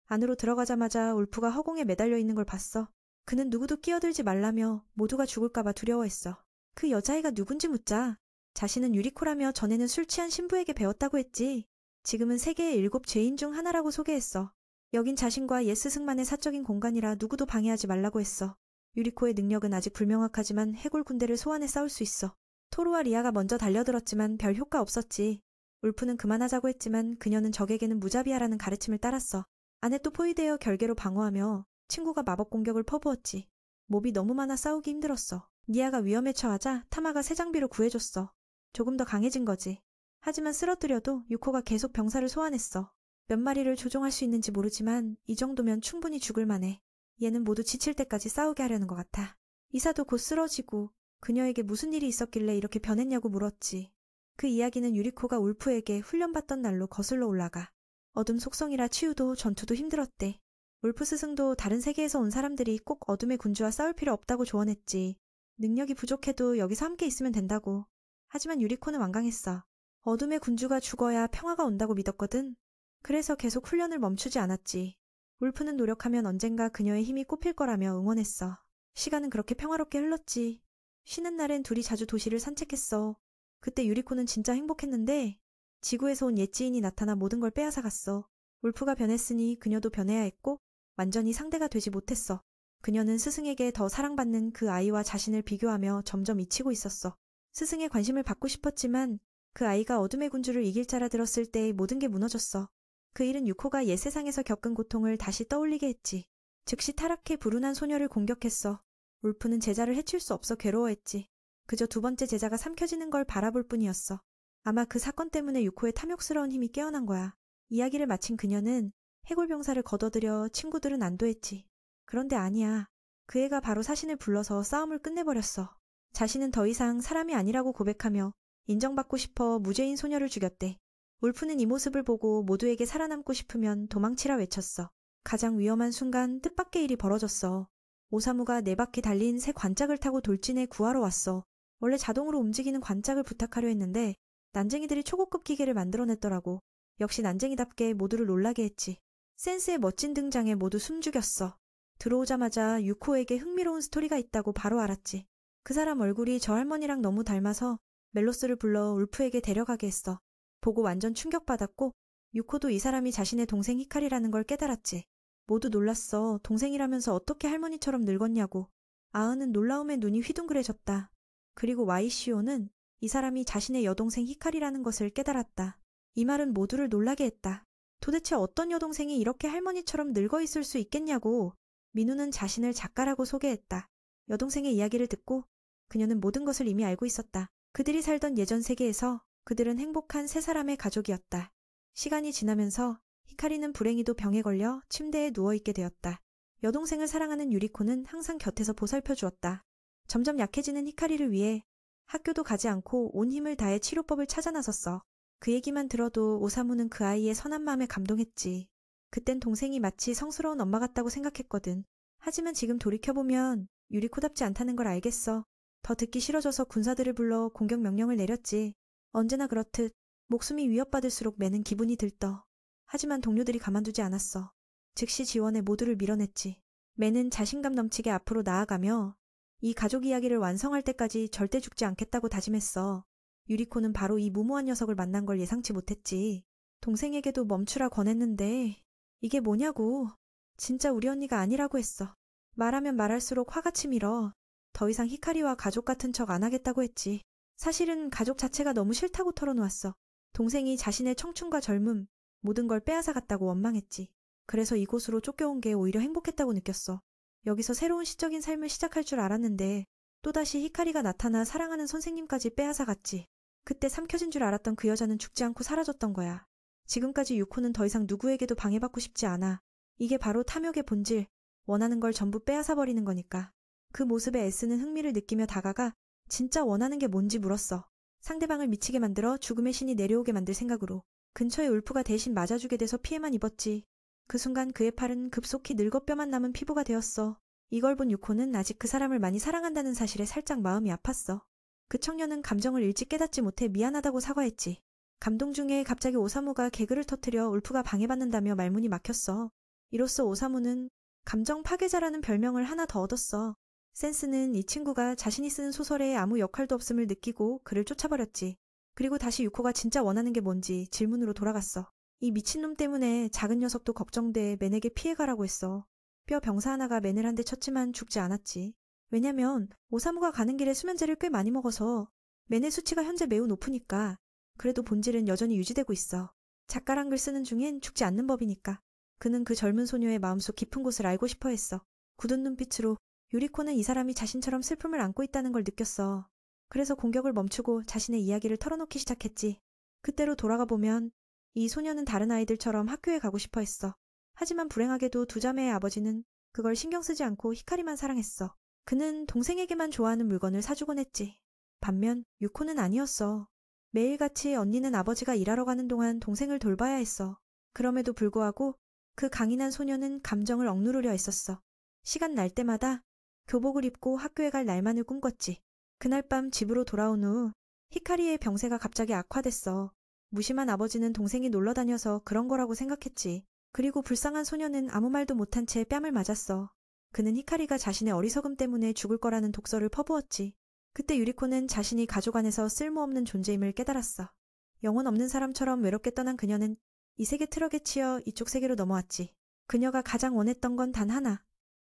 안으로 들어가자마자 울프가 허공에 매달려 있는 걸 봤어. 그는 누구도 끼어들지 말라며 모두가 죽을까봐 두려워했어. 그 여자애가 누군지 묻자 자신은 유리코라며 전에는 술 취한 신부에게 배웠다고 했지. 지금은 세계의 7 죄인 중 하나라고 소개했어. 여긴 자신과 옛 스승만의 사적인 공간이라 누구도 방해하지 말라고 했어. 유리코의 능력은 아직 불명확하지만 해골 군대를 소환해 싸울 수 있어. 토르와 리아가 먼저 달려들었지만 별 효과 없었지. 울프는 그만하자고 했지만 그녀는 적에게는 무자비하라는 가르침을 따랐어. 아넷도 포위되어 결계로 방어하며 친구가 마법 공격을 퍼부었지. 몹이 너무 많아 싸우기 힘들었어. 니아가 위험에 처하자 타마가 새 장비로 구해줬어. 조금 더 강해진 거지. 하지만 쓰러뜨려도 유코가 계속 병사를 소환했어. 몇 마리를 조종할 수 있는지 모르지만 이 정도면 충분히 죽을 만해. 얘는 모두 지칠 때까지 싸우게 하려는 것 같아. 이사도 곧 쓰러지고 그녀에게 무슨 일이 있었길래 이렇게 변했냐고 물었지. 그 이야기는 유리코가 울프에게 훈련받던 날로 거슬러 올라가. 어둠 속성이라 치유도 전투도 힘들었대. 울프 스승도 다른 세계에서 온 사람들이 꼭 어둠의 군주와 싸울 필요 없다고 조언했지. 능력이 부족해도 여기서 함께 있으면 된다고. 하지만 유리코는 완강했어. 어둠의 군주가 죽어야 평화가 온다고 믿었거든. 그래서 계속 훈련을 멈추지 않았지. 울프는 노력하면 언젠가 그녀의 힘이 꼽힐 거라며 응원했어. 시간은 그렇게 평화롭게 흘렀지. 쉬는 날엔 둘이 자주 도시를 산책했어. 그때 유리코는 진짜 행복했는데 지구에서 온 옛 지인이 나타나 모든 걸 빼앗아갔어. 울프가 변했으니 그녀도 변해야 했고 완전히 상대가 되지 못했어. 그녀는 스승에게 더 사랑받는 그 아이와 자신을 비교하며 점점 잊히고 있었어. 스승의 관심을 받고 싶었지만 그 아이가 어둠의 군주를 이길 자라 들었을 때 모든 게 무너졌어. 그 일은 유코가 옛 세상에서 겪은 고통을 다시 떠올리게 했지. 즉시 타락해 불운한 소녀를 공격했어. 울프는 제자를 해칠 수 없어 괴로워했지. 그저 두 번째 제자가 삼켜지는 걸 바라볼 뿐이었어. 아마 그 사건 때문에 유코의 탐욕스러운 힘이 깨어난 거야. 이야기를 마친 그녀는 해골병사를 걷어들여 친구들은 안도했지. 그런데 아니야. 그 애가 바로 사신을 불러서 싸움을 끝내버렸어. 자신은 더 이상 사람이 아니라고 고백하며 인정받고 싶어 무죄인 소녀를 죽였대. 울프는 이 모습을 보고 모두에게 살아남고 싶으면 도망치라 외쳤어. 가장 위험한 순간 뜻밖의 일이 벌어졌어. 오사무가 4바퀴 달린 새 관짝을 타고 돌진해 구하러 왔어. 원래 자동으로 움직이는 관짝을 부탁하려 했는데 난쟁이들이 초고급 기계를 만들어냈더라고. 역시 난쟁이답게 모두를 놀라게 했지. 센스의 멋진 등장에 모두 숨죽였어. 들어오자마자 유코에게 흥미로운 스토리가 있다고 바로 알았지. 그 사람 얼굴이 저 할머니랑 너무 닮아서 멜로스를 불러 울프에게 데려가게 했어. 보고 완전 충격받았고 유코도 이 사람이 자신의 동생 히카리라는 걸 깨달았지. 모두 놀랐어. 동생이라면서 어떻게 할머니처럼 늙었냐고. 아은은 놀라움에 눈이 휘둥그레졌다. 그리고 와이시오는 이 사람이 자신의 여동생 히카리라는 것을 깨달았다. 이 말은 모두를 놀라게 했다. 도대체 어떤 여동생이 이렇게 할머니처럼 늙어 있을 수 있겠냐고. 민우는 자신을 작가라고 소개했다. 여동생의 이야기를 듣고 그녀는 모든 것을 이미 알고 있었다. 그들이 살던 예전 세계에서 그들은 행복한 세 사람의 가족이었다. 시간이 지나면서 히카리는 불행히도 병에 걸려 침대에 누워있게 되었다. 여동생을 사랑하는 유리코는 항상 곁에서 보살펴 주었다. 점점 약해지는 히카리를 위해 학교도 가지 않고 온 힘을 다해 치료법을 찾아 나섰어. 그 얘기만 들어도 오사무는 그 아이의 선한 마음에 감동했지. 그땐 동생이 마치 성스러운 엄마 같다고 생각했거든. 하지만 지금 돌이켜보면 유리코답지 않다는 걸 알겠어. 더 듣기 싫어져서 군사들을 불러 공격 명령을 내렸지. 언제나 그렇듯 목숨이 위협받을수록 매는 기분이 들떠. 하지만 동료들이 가만두지 않았어. 즉시 지원해 모두를 밀어냈지. 매는 자신감 넘치게 앞으로 나아가며 이 가족 이야기를 완성할 때까지 절대 죽지 않겠다고 다짐했어. 유리코는 바로 이 무모한 녀석을 만난 걸 예상치 못했지. 동생에게도 멈추라 권했는데 이게 뭐냐고. 진짜 우리 언니가 아니라고 했어. 말하면 말할수록 화가 치밀어. 더 이상 히카리와 가족 같은 척 안 하겠다고 했지. 사실은 가족 자체가 너무 싫다고 털어놓았어. 동생이 자신의 청춘과 젊음, 모든 걸 빼앗아갔다고 원망했지. 그래서 이곳으로 쫓겨온 게 오히려 행복했다고 느꼈어. 여기서 새로운 시적인 삶을 시작할 줄 알았는데 또다시 히카리가 나타나 사랑하는 선생님까지 빼앗아갔지. 그때 삼켜진 줄 알았던 그 여자는 죽지 않고 사라졌던 거야. 지금까지 유코는 더 이상 누구에게도 방해받고 싶지 않아. 이게 바로 탐욕의 본질, 원하는 걸 전부 빼앗아버리는 거니까. 그 모습에 애쓰는 흥미를 느끼며 다가가 진짜 원하는 게 뭔지 물었어. 상대방을 미치게 만들어 죽음의 신이 내려오게 만들 생각으로. 근처에 울프가 대신 맞아주게 돼서 피해만 입었지. 그 순간 그의 팔은 급속히 늙어 뼈만 남은 피부가 되었어. 이걸 본 유코는 아직 그 사람을 많이 사랑한다는 사실에 살짝 마음이 아팠어. 그 청년은 감정을 일찍 깨닫지 못해 미안하다고 사과했지. 감동 중에 갑자기 오사무가 개그를 터뜨려 울프가 방해받는다며 말문이 막혔어. 이로써 오사무는 감정 파괴자라는 별명을 하나 더 얻었어. 센스는 이 친구가 자신이 쓰는 소설에 아무 역할도 없음을 느끼고 그를 쫓아버렸지. 그리고 다시 유코가 진짜 원하는 게 뭔지 질문으로 돌아갔어. 이 미친놈 때문에 작은 녀석도 걱정돼 맨에게 피해가라고 했어. 뼈 병사 하나가 맨을 한 대 쳤지만 죽지 않았지. 왜냐면 오사무가 가는 길에 수면제를 꽤 많이 먹어서 맨의 수치가 현재 매우 높으니까. 그래도 본질은 여전히 유지되고 있어. 작가랑 글 쓰는 중엔 죽지 않는 법이니까. 그는 그 젊은 소녀의 마음속 깊은 곳을 알고 싶어 했어. 굳은 눈빛으로 유리코는 이 사람이 자신처럼 슬픔을 안고 있다는 걸 느꼈어. 그래서 공격을 멈추고 자신의 이야기를 털어놓기 시작했지. 그때로 돌아가 보면 이 소녀는 다른 아이들처럼 학교에 가고 싶어 했어. 하지만 불행하게도 두 자매의 아버지는 그걸 신경 쓰지 않고 히카리만 사랑했어. 그는 동생에게만 좋아하는 물건을 사주곤 했지. 반면 유코는 아니었어. 매일같이 언니는 아버지가 일하러 가는 동안 동생을 돌봐야 했어. 그럼에도 불구하고 그 강인한 소녀는 감정을 억누르려 했었어. 시간 날 때마다 교복을 입고 학교에 갈 날만을 꿈꿨지. 그날 밤 집으로 돌아온 후 히카리의 병세가 갑자기 악화됐어. 무심한 아버지는 동생이 놀러 다녀서 그런 거라고 생각했지. 그리고 불쌍한 소녀는 아무 말도 못한 채 뺨을 맞았어. 그는 히카리가 자신의 어리석음 때문에 죽을 거라는 독설을 퍼부었지. 그때 유리코는 자신이 가족 안에서 쓸모없는 존재임을 깨달았어. 영혼 없는 사람처럼 외롭게 떠난 그녀는 이 세계 트럭에 치여 이쪽 세계로 넘어왔지. 그녀가 가장 원했던 건 단 하나.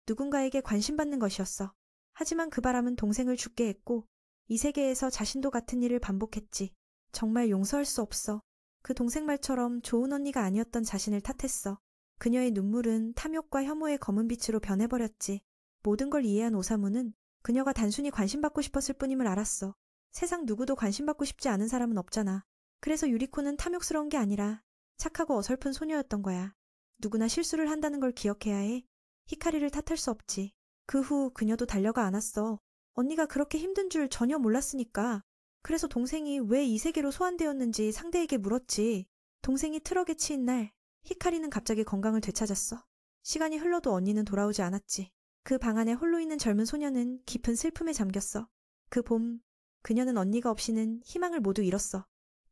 누군가에게 관심받는 것이었어. 하지만 그 바람은 동생을 죽게 했고 이 세계에서 자신도 같은 일을 반복했지. 정말 용서할 수 없어. 그 동생 말처럼 좋은 언니가 아니었던 자신을 탓했어. 그녀의 눈물은 탐욕과 혐오의 검은 빛으로 변해버렸지. 모든 걸 이해한 오사무는 그녀가 단순히 관심받고 싶었을 뿐임을 알았어. 세상 누구도 관심받고 싶지 않은 사람은 없잖아. 그래서 유리코는 탐욕스러운 게 아니라 착하고 어설픈 소녀였던 거야. 누구나 실수를 한다는 걸 기억해야 해. 히카리를 탓할 수 없지. 그 후 그녀도 달려가 안았어. 언니가 그렇게 힘든 줄 전혀 몰랐으니까. 그래서 동생이 왜 이 세계로 소환되었는지 상대에게 물었지. 동생이 트럭에 치인 날 히카리는 갑자기 건강을 되찾았어. 시간이 흘러도 언니는 돌아오지 않았지. 그 방 안에 홀로 있는 젊은 소녀는 깊은 슬픔에 잠겼어. 그 봄, 그녀는 언니가 없이는 희망을 모두 잃었어.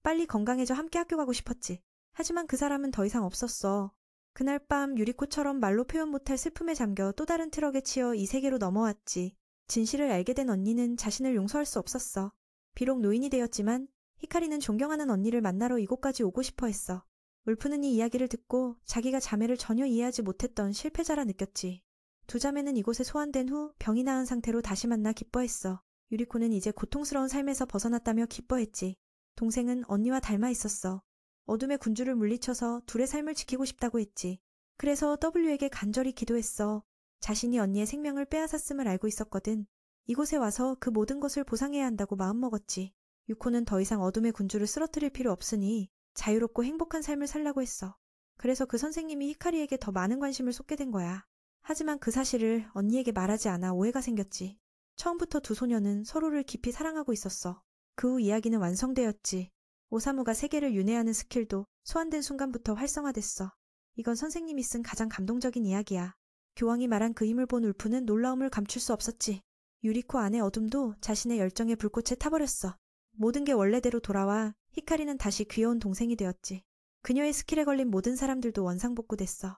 빨리 건강해져 함께 학교 가고 싶었지. 하지만 그 사람은 더 이상 없었어. 그날 밤 유리코처럼 말로 표현 못할 슬픔에 잠겨 또 다른 트럭에 치여 이 세계로 넘어왔지. 진실을 알게 된 언니는 자신을 용서할 수 없었어. 비록 노인이 되었지만 히카리는 존경하는 언니를 만나러 이곳까지 오고 싶어 했어. 울프는 이 이야기를 듣고 자기가 자매를 전혀 이해하지 못했던 실패자라 느꼈지. 두 자매는 이곳에 소환된 후 병이 나은 상태로 다시 만나 기뻐했어. 유리코는 이제 고통스러운 삶에서 벗어났다며 기뻐했지. 동생은 언니와 닮아 있었어. 어둠의 군주를 물리쳐서 둘의 삶을 지키고 싶다고 했지. 그래서 W에게 간절히 기도했어. 자신이 언니의 생명을 빼앗았음을 알고 있었거든. 이곳에 와서 그 모든 것을 보상해야 한다고 마음먹었지. 유코는 더 이상 어둠의 군주를 쓰러뜨릴 필요 없으니 자유롭고 행복한 삶을 살라고 했어. 그래서 그 선생님이 히카리에게 더 많은 관심을 쏟게 된 거야. 하지만 그 사실을 언니에게 말하지 않아 오해가 생겼지. 처음부터 두 소녀는 서로를 깊이 사랑하고 있었어. 그 후 이야기는 완성되었지. 오사무가 세계를 윤회하는 스킬도 소환된 순간부터 활성화됐어. 이건 선생님이 쓴 가장 감동적인 이야기야. 교황이 말한 그 힘을 본 울프는 놀라움을 감출 수 없었지. 유리코 안의 어둠도 자신의 열정의 불꽃에 타버렸어. 모든 게 원래대로 돌아와 히카리는 다시 귀여운 동생이 되었지. 그녀의 스킬에 걸린 모든 사람들도 원상복구됐어.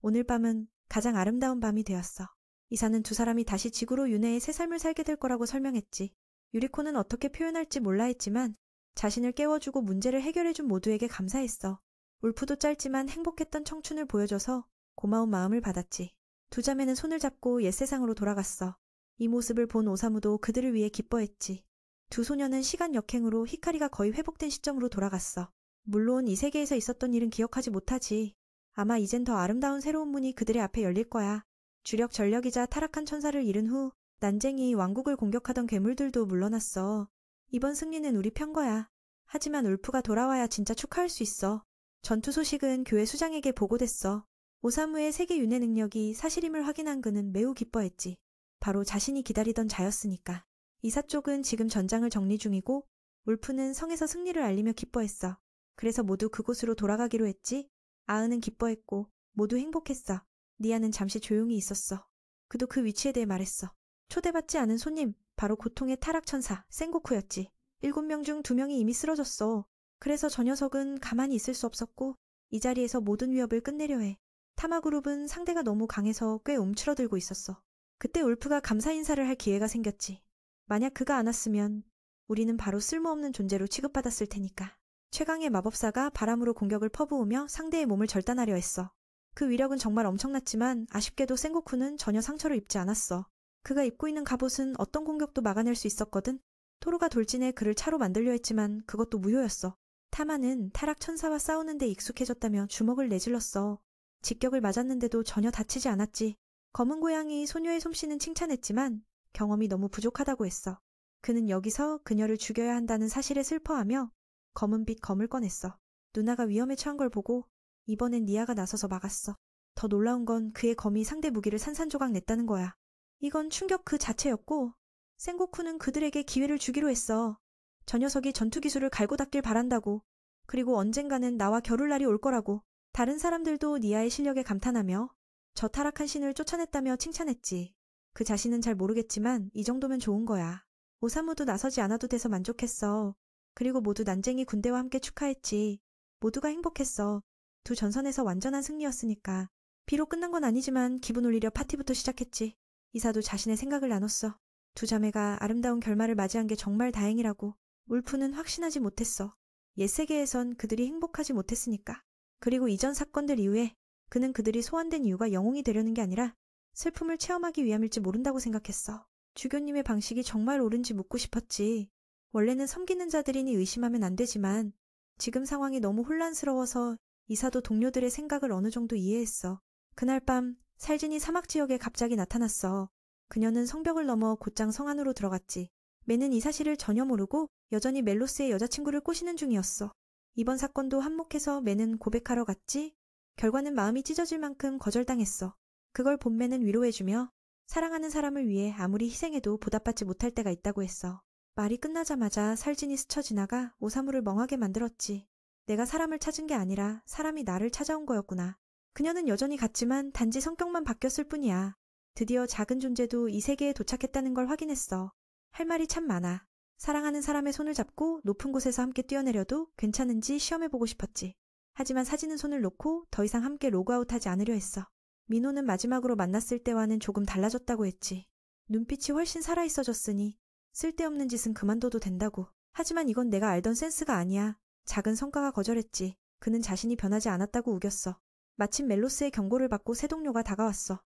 오늘 밤은 가장 아름다운 밤이 되었어. 이사는 두 사람이 다시 지구로 윤회의 새 삶을 살게 될 거라고 설명했지. 유리코는 어떻게 표현할지 몰라 했지만 자신을 깨워주고 문제를 해결해준 모두에게 감사했어. 울프도 짧지만 행복했던 청춘을 보여줘서 고마운 마음을 받았지. 두 자매는 손을 잡고 옛 세상으로 돌아갔어. 이 모습을 본 오사무도 그들을 위해 기뻐했지. 두 소녀는 시간 역행으로 히카리가 거의 회복된 시점으로 돌아갔어. 물론 이 세계에서 있었던 일은 기억하지 못하지. 아마 이젠 더 아름다운 새로운 문이 그들의 앞에 열릴 거야. 주력 전력이자 타락한 천사를 잃은 후 난쟁이 왕국을 공격하던 괴물들도 물러났어. 이번 승리는 우리 편 거야. 하지만 울프가 돌아와야 진짜 축하할 수 있어. 전투 소식은 교회 수장에게 보고됐어. 오사무의 세계 윤회 능력이 사실임을 확인한 그는 매우 기뻐했지. 바로 자신이 기다리던 자였으니까. 이사 쪽은 지금 전장을 정리 중이고 울프는 성에서 승리를 알리며 기뻐했어. 그래서 모두 그곳으로 돌아가기로 했지. 아은은 기뻐했고 모두 행복했어. 니아는 잠시 조용히 있었어. 그도 그 위치에 대해 말했어. 초대받지 않은 손님, 바로 고통의 타락천사 센고쿠였지. 7명 중 2명이 이미 쓰러졌어. 그래서 저 녀석은 가만히 있을 수 없었고 이 자리에서 모든 위협을 끝내려 해. 타마그룹은 상대가 너무 강해서 꽤 움츠러들고 있었어. 그때 울프가 감사 인사를 할 기회가 생겼지. 만약 그가 안 왔으면 우리는 바로 쓸모없는 존재로 취급받았을 테니까. 최강의 마법사가 바람으로 공격을 퍼부으며 상대의 몸을 절단하려 했어. 그 위력은 정말 엄청났지만 아쉽게도 센고쿠는 전혀 상처를 입지 않았어. 그가 입고 있는 갑옷은 어떤 공격도 막아낼 수 있었거든. 토로가 돌진해 그를 차로 만들려 했지만 그것도 무효였어. 타마는 타락 천사와 싸우는 데 익숙해졌다며 주먹을 내질렀어. 직격을 맞았는데도 전혀 다치지 않았지. 검은 고양이 소녀의 솜씨는 칭찬했지만 경험이 너무 부족하다고 했어. 그는 여기서 그녀를 죽여야 한다는 사실에 슬퍼하며 검은빛 검을 꺼냈어. 누나가 위험에 처한 걸 보고 이번엔 니아가 나서서 막았어. 더 놀라운 건 그의 검이 상대 무기를 산산조각 냈다는 거야. 이건 충격 그 자체였고 센고쿠는 그들에게 기회를 주기로 했어. 저 녀석이 전투 기술을 갈고 닦길 바란다고. 그리고 언젠가는 나와 겨룰 날이 올 거라고. 다른 사람들도 니아의 실력에 감탄하며 저 타락한 신을 쫓아냈다며 칭찬했지. 그 자신은 잘 모르겠지만 이 정도면 좋은 거야. 오사무도 나서지 않아도 돼서 만족했어. 그리고 모두 난쟁이 군대와 함께 축하했지. 모두가 행복했어. 두 전선에서 완전한 승리였으니까. 비록 끝난 건 아니지만 기분 올리려 파티부터 시작했지. 이사도 자신의 생각을 나눴어. 두 자매가 아름다운 결말을 맞이한 게 정말 다행이라고. 울프는 확신하지 못했어. 옛 세계에선 그들이 행복하지 못했으니까. 그리고 이전 사건들 이후에 그는 그들이 소환된 이유가 영웅이 되려는 게 아니라 슬픔을 체험하기 위함일지 모른다고 생각했어. 주교님의 방식이 정말 옳은지 묻고 싶었지. 원래는 섬기는 자들이니 의심하면 안 되지만 지금 상황이 너무 혼란스러워서 이사도 동료들의 생각을 어느 정도 이해했어. 그날 밤 살진이 사막 지역에 갑자기 나타났어. 그녀는 성벽을 넘어 곧장 성 안으로 들어갔지. 매는 이 사실을 전혀 모르고 여전히 멜로스의 여자친구를 꼬시는 중이었어. 이번 사건도 한몫해서 매는 고백하러 갔지. 결과는 마음이 찢어질 만큼 거절당했어. 그걸 본 매는 위로해주며 사랑하는 사람을 위해 아무리 희생해도 보답받지 못할 때가 있다고 했어. 말이 끝나자마자 살진이 스쳐 지나가 오사무를 멍하게 만들었지. 내가 사람을 찾은 게 아니라 사람이 나를 찾아온 거였구나. 그녀는 여전히 같지만 단지 성격만 바뀌었을 뿐이야. 드디어 작은 존재도 이 세계에 도착했다는 걸 확인했어. 할 말이 참 많아. 사랑하는 사람의 손을 잡고 높은 곳에서 함께 뛰어내려도 괜찮은지 시험해보고 싶었지. 하지만 사진은 손을 놓고 더 이상 함께 로그아웃하지 않으려 했어. 민호는 마지막으로 만났을 때와는 조금 달라졌다고 했지. 눈빛이 훨씬 살아있어졌으니 쓸데없는 짓은 그만둬도 된다고. 하지만 이건 내가 알던 센스가 아니야. 작은 성과가 거절했지. 그는 자신이 변하지 않았다고 우겼어. 마침 멜로스의 경고를 받고 새 동료가 다가왔어.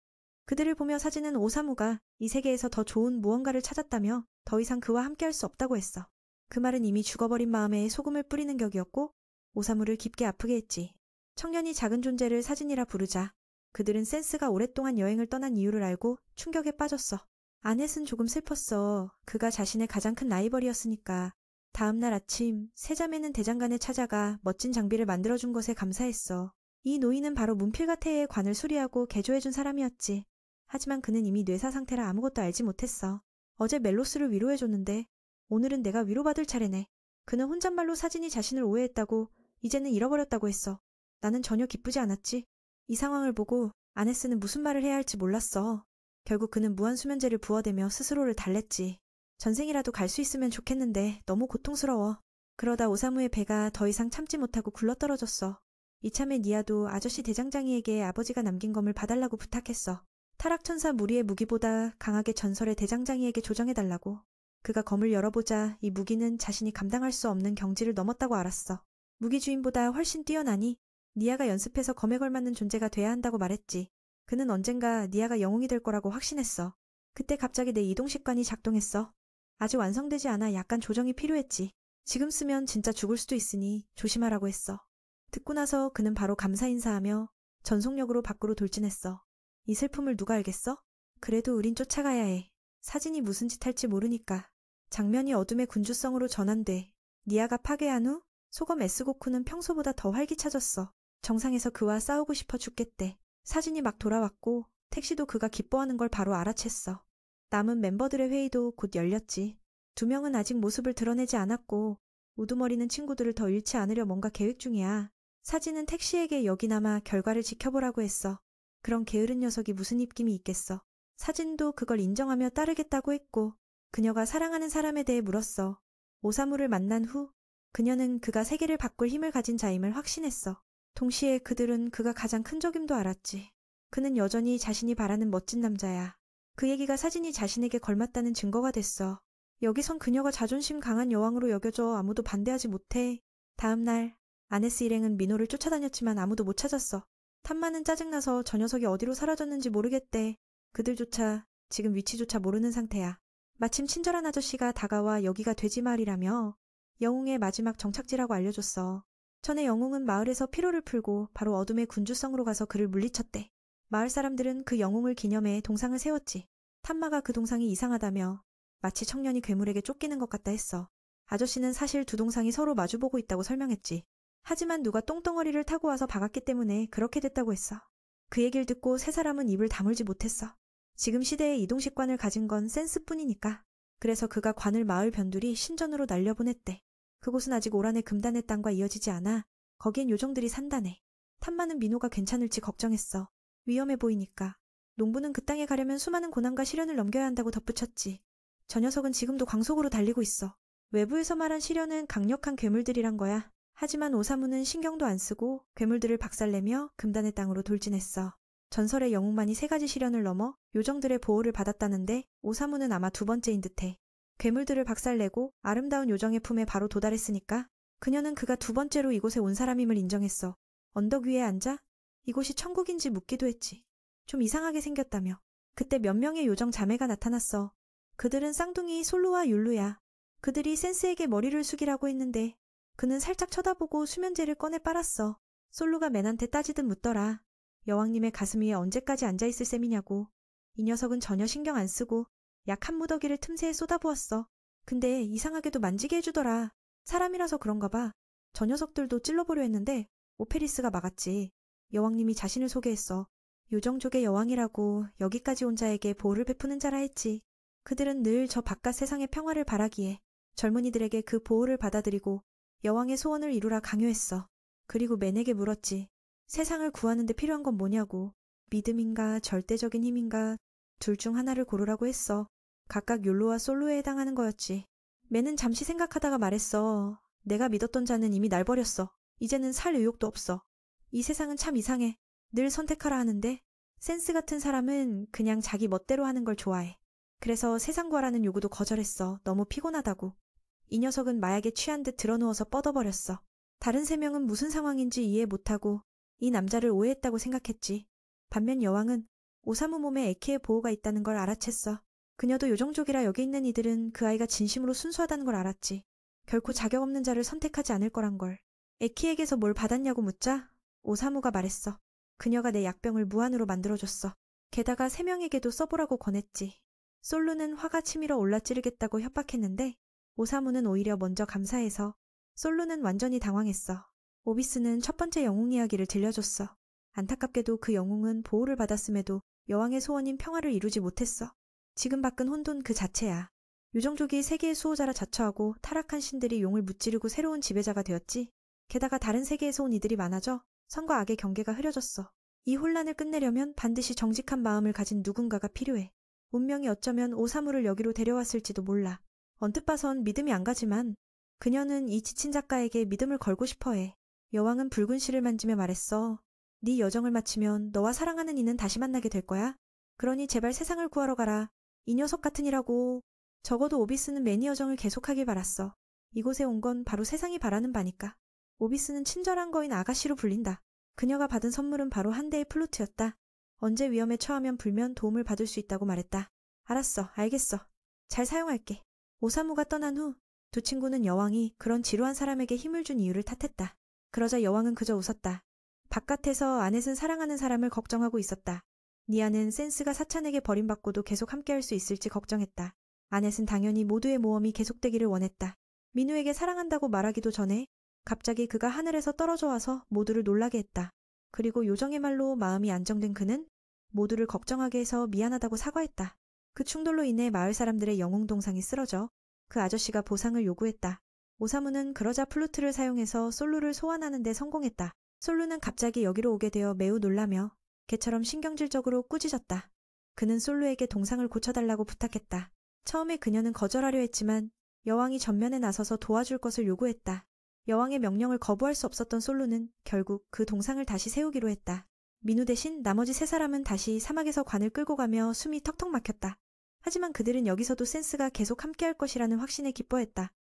그들을 보며 사진은 오사무가 이 세계에서 더 좋은 무언가를 찾았다며 더 이상 그와 함께할 수 없다고 했어. 그 말은 이미 죽어버린 마음에 소금을 뿌리는 격이었고 오사무를 깊게 아프게 했지. 청년이 작은 존재를 사진이라 부르자 그들은 센스가 오랫동안 여행을 떠난 이유를 알고 충격에 빠졌어. 아넷은 조금 슬펐어. 그가 자신의 가장 큰 라이벌이었으니까. 다음 날 아침 세자매는 대장간에 찾아가 멋진 장비를 만들어준 것에 감사했어. 이 노인은 바로 문필가태의 관을 수리하고 개조해준 사람이었지. 하지만 그는 이미 뇌사 상태라 아무것도 알지 못했어. 어제 멜로스를 위로해줬는데 오늘은 내가 위로받을 차례네. 그는 혼잣말로 사진이 자신을 오해했다고 이제는 잃어버렸다고 했어. 나는 전혀 기쁘지 않았지. 이 상황을 보고 아네스는 무슨 말을 해야 할지 몰랐어. 결국 그는 무한수면제를 부어대며 스스로를 달랬지. 전생이라도 갈 수 있으면 좋겠는데 너무 고통스러워. 그러다 오사무의 배가 더 이상 참지 못하고 굴러떨어졌어. 이참에 니아도 아저씨 대장장이에게 아버지가 남긴 검을 봐달라고 부탁했어. 타락천사 무리의 무기보다 강하게 전설의 대장장이에게 조정해달라고. 그가 검을 열어보자 이 무기는 자신이 감당할 수 없는 경지를 넘었다고 알았어. 무기 주인보다 훨씬 뛰어나니 니아가 연습해서 검에 걸맞는 존재가 돼야 한다고 말했지. 그는 언젠가 니아가 영웅이 될 거라고 확신했어. 그때 갑자기 내 이동식관이 작동했어. 아직 완성되지 않아 약간 조정이 필요했지. 지금 쓰면 진짜 죽을 수도 있으니 조심하라고 했어. 듣고 나서 그는 바로 감사 인사하며 전속력으로 밖으로 돌진했어. 이 슬픔을 누가 알겠어? 그래도 우린 쫓아가야 해. 사진이 무슨 짓 할지 모르니까. 장면이 어둠의 군주성으로 전환돼. 니아가 파괴한 후 소검 에스고쿠는 평소보다 더 활기차졌어. 정상에서 그와 싸우고 싶어 죽겠대. 사진이 막 돌아왔고 택시도 그가 기뻐하는 걸 바로 알아챘어. 남은 멤버들의 회의도 곧 열렸지. 2명은 아직 모습을 드러내지 않았고 우두머리는 친구들을 더 잃지 않으려 뭔가 계획 중이야. 사진은 택시에게 여기나마 결과를 지켜보라고 했어. 그런 게으른 녀석이 무슨 입김이 있겠어. 사진도 그걸 인정하며 따르겠다고 했고 그녀가 사랑하는 사람에 대해 물었어. 오사무를 만난 후 그녀는 그가 세계를 바꿀 힘을 가진 자임을 확신했어. 동시에 그들은 그가 가장 큰 적임도 알았지. 그는 여전히 자신이 바라는 멋진 남자야. 그 얘기가 사진이 자신에게 걸맞다는 증거가 됐어. 여기선 그녀가 자존심 강한 여왕으로 여겨져 아무도 반대하지 못해. 다음 날 아네스 일행은 민호를 쫓아다녔지만 아무도 못 찾았어. 탐마는 짜증나서 저 녀석이 어디로 사라졌는지 모르겠대. 그들조차 지금 위치조차 모르는 상태야. 마침 친절한 아저씨가 다가와 여기가 돼지마을이라며 영웅의 마지막 정착지라고 알려줬어. 전에 영웅은 마을에서 피로를 풀고 바로 어둠의 군주성으로 가서 그를 물리쳤대. 마을 사람들은 그 영웅을 기념해 동상을 세웠지. 탐마가 그 동상이 이상하다며 마치 청년이 괴물에게 쫓기는 것 같다 했어. 아저씨는 사실 두 동상이 서로 마주보고 있다고 설명했지. 하지만 누가 똥덩어리를 타고 와서 박았기 때문에 그렇게 됐다고 했어. 그 얘기를 듣고 세 사람은 입을 다물지 못했어. 지금 시대에 이동식관을 가진 건 센스뿐이니까. 그래서 그가 관을 마을 변두리 신전으로 날려보냈대. 그곳은 아직 오란의 금단의 땅과 이어지지 않아. 거기엔 요정들이 산다네. 탐마는 민호가 괜찮을지 걱정했어. 위험해 보이니까. 농부는 그 땅에 가려면 수많은 고난과 시련을 넘겨야 한다고 덧붙였지. 저 녀석은 지금도 광속으로 달리고 있어. 외부에서 말한 시련은 강력한 괴물들이란 거야. 하지만 오사무는 신경도 안 쓰고 괴물들을 박살내며 금단의 땅으로 돌진했어. 전설의 영웅만이 3가지 시련을 넘어 요정들의 보호를 받았다는데 오사무는 아마 2번째인 듯해. 괴물들을 박살내고 아름다운 요정의 품에 바로 도달했으니까 그녀는 그가 2번째로 이곳에 온 사람임을 인정했어. 언덕 위에 앉아 이곳이 천국인지 묻기도 했지. 좀 이상하게 생겼다며. 그때 몇 명의 요정 자매가 나타났어. 그들은 쌍둥이 솔루와 율루야. 그들이 센스에게 머리를 숙이라고 했는데 그는 살짝 쳐다보고 수면제를 꺼내 빨았어. 솔루가 맨한테 따지듯 묻더라. 여왕님의 가슴 위에 언제까지 앉아있을 셈이냐고. 이 녀석은 전혀 신경 안 쓰고 약 한 무더기를 틈새에 쏟아부었어. 근데 이상하게도 만지게 해주더라. 사람이라서 그런가 봐. 저 녀석들도 찔러보려 했는데 오페리스가 막았지. 여왕님이 자신을 소개했어. 요정족의 여왕이라고 여기까지 온 자에게 보호를 베푸는 자라 했지. 그들은 늘 저 바깥 세상의 평화를 바라기에 젊은이들에게 그 보호를 받아들이고 여왕의 소원을 이루라 강요했어. 그리고 맨에게 물었지. 세상을 구하는 데 필요한 건 뭐냐고. 믿음인가 절대적인 힘인가 둘 중 하나를 고르라고 했어. 각각 욜로와 솔로에 해당하는 거였지. 맨은 잠시 생각하다가 말했어. 내가 믿었던 자는 이미 날 버렸어. 이제는 살 의욕도 없어. 이 세상은 참 이상해. 늘 선택하라 하는데 센스 같은 사람은 그냥 자기 멋대로 하는 걸 좋아해. 그래서 세상 구하라는 요구도 거절했어. 너무 피곤하다고. 이 녀석은 마약에 취한 듯 드러누워서 뻗어버렸어. 다른 3명은 무슨 상황인지 이해 못하고 이 남자를 오해했다고 생각했지. 반면 여왕은 오사무 몸에 에키의 보호가 있다는 걸 알아챘어. 그녀도 요정족이라 여기 있는 이들은 그 아이가 진심으로 순수하다는 걸 알았지. 결코 자격 없는 자를 선택하지 않을 거란 걸. 에키에게서 뭘 받았냐고 묻자 오사무가 말했어. 그녀가 내 약병을 무한으로 만들어줬어. 게다가 3명에게도 써보라고 권했지. 솔루는 화가 치밀어 올라찌르겠다고 협박했는데 오사무는 오히려 먼저 감사해서 솔루는 완전히 당황했어. 오비스는 첫 번째 영웅 이야기를 들려줬어. 안타깝게도 그 영웅은 보호를 받았음에도 여왕의 소원인 평화를 이루지 못했어. 지금 밖은 혼돈 그 자체야. 요정족이 세계의 수호자라 자처하고 타락한 신들이 용을 무찌르고 새로운 지배자가 되었지. 게다가 다른 세계에서 온 이들이 많아져 선과 악의 경계가 흐려졌어. 이 혼란을 끝내려면 반드시 정직한 마음을 가진 누군가가 필요해. 운명이 어쩌면 오사무를 여기로 데려왔을지도 몰라. 언뜻 봐선 믿음이 안 가지만 그녀는 이 지친 작가에게 믿음을 걸고 싶어해. 여왕은 붉은 실을 만지며 말했어. 네 여정을 마치면 너와 사랑하는 이는 다시 만나게 될 거야. 그러니 제발 세상을 구하러 가라. 이 녀석 같은 이라고. 적어도 오비스는 매니 여정을 계속하길 바랐어. 이곳에 온 건 바로 세상이 바라는 바니까. 오비스는 친절한 거인 아가씨로 불린다. 그녀가 받은 선물은 바로 한 대의 플루트였다. 언제 위험에 처하면 불면 도움을 받을 수 있다고 말했다. 알았어, 알겠어. 잘 사용할게. 오사무가 떠난 후 두 친구는 여왕이 그런 지루한 사람에게 힘을 준 이유를 탓했다. 그러자 여왕은 그저 웃었다. 바깥에서 아넷은 사랑하는 사람을 걱정하고 있었다. 니아는 센스가 사찬에게 버림받고도 계속 함께할 수 있을지 걱정했다. 아넷은 당연히 모두의 모험이 계속되기를 원했다. 민우에게 사랑한다고 말하기도 전에 갑자기 그가 하늘에서 떨어져 와서 모두를 놀라게 했다. 그리고 요정의 말로 마음이 안정된 그는 모두를 걱정하게 해서 미안하다고 사과했다. 그 충돌로 인해 마을 사람들의 영웅동상이 쓰러져 그 아저씨가 보상을 요구했다. 오사무는 그러자 플루트를 사용해서 솔루를 소환하는 데 성공했다. 솔루는 갑자기 여기로 오게 되어 매우 놀라며 개처럼 신경질적으로 꾸짖었다. 그는 솔루에게 동상을 고쳐달라고 부탁했다. 처음에 그녀는 거절하려 했지만 여왕이 전면에 나서서 도와줄 것을 요구했다. 여왕의 명령을 거부할 수 없었던 솔루는 결국 그 동상을 다시 세우기로 했다. 민우 대신 나머지 세 사람은 다시 사막에서 관을 끌고 가며 숨이 턱턱 막혔다. 하지만 그들은 여기서도 센스가 계속 함께할 것이라는 확신에 기뻐했다.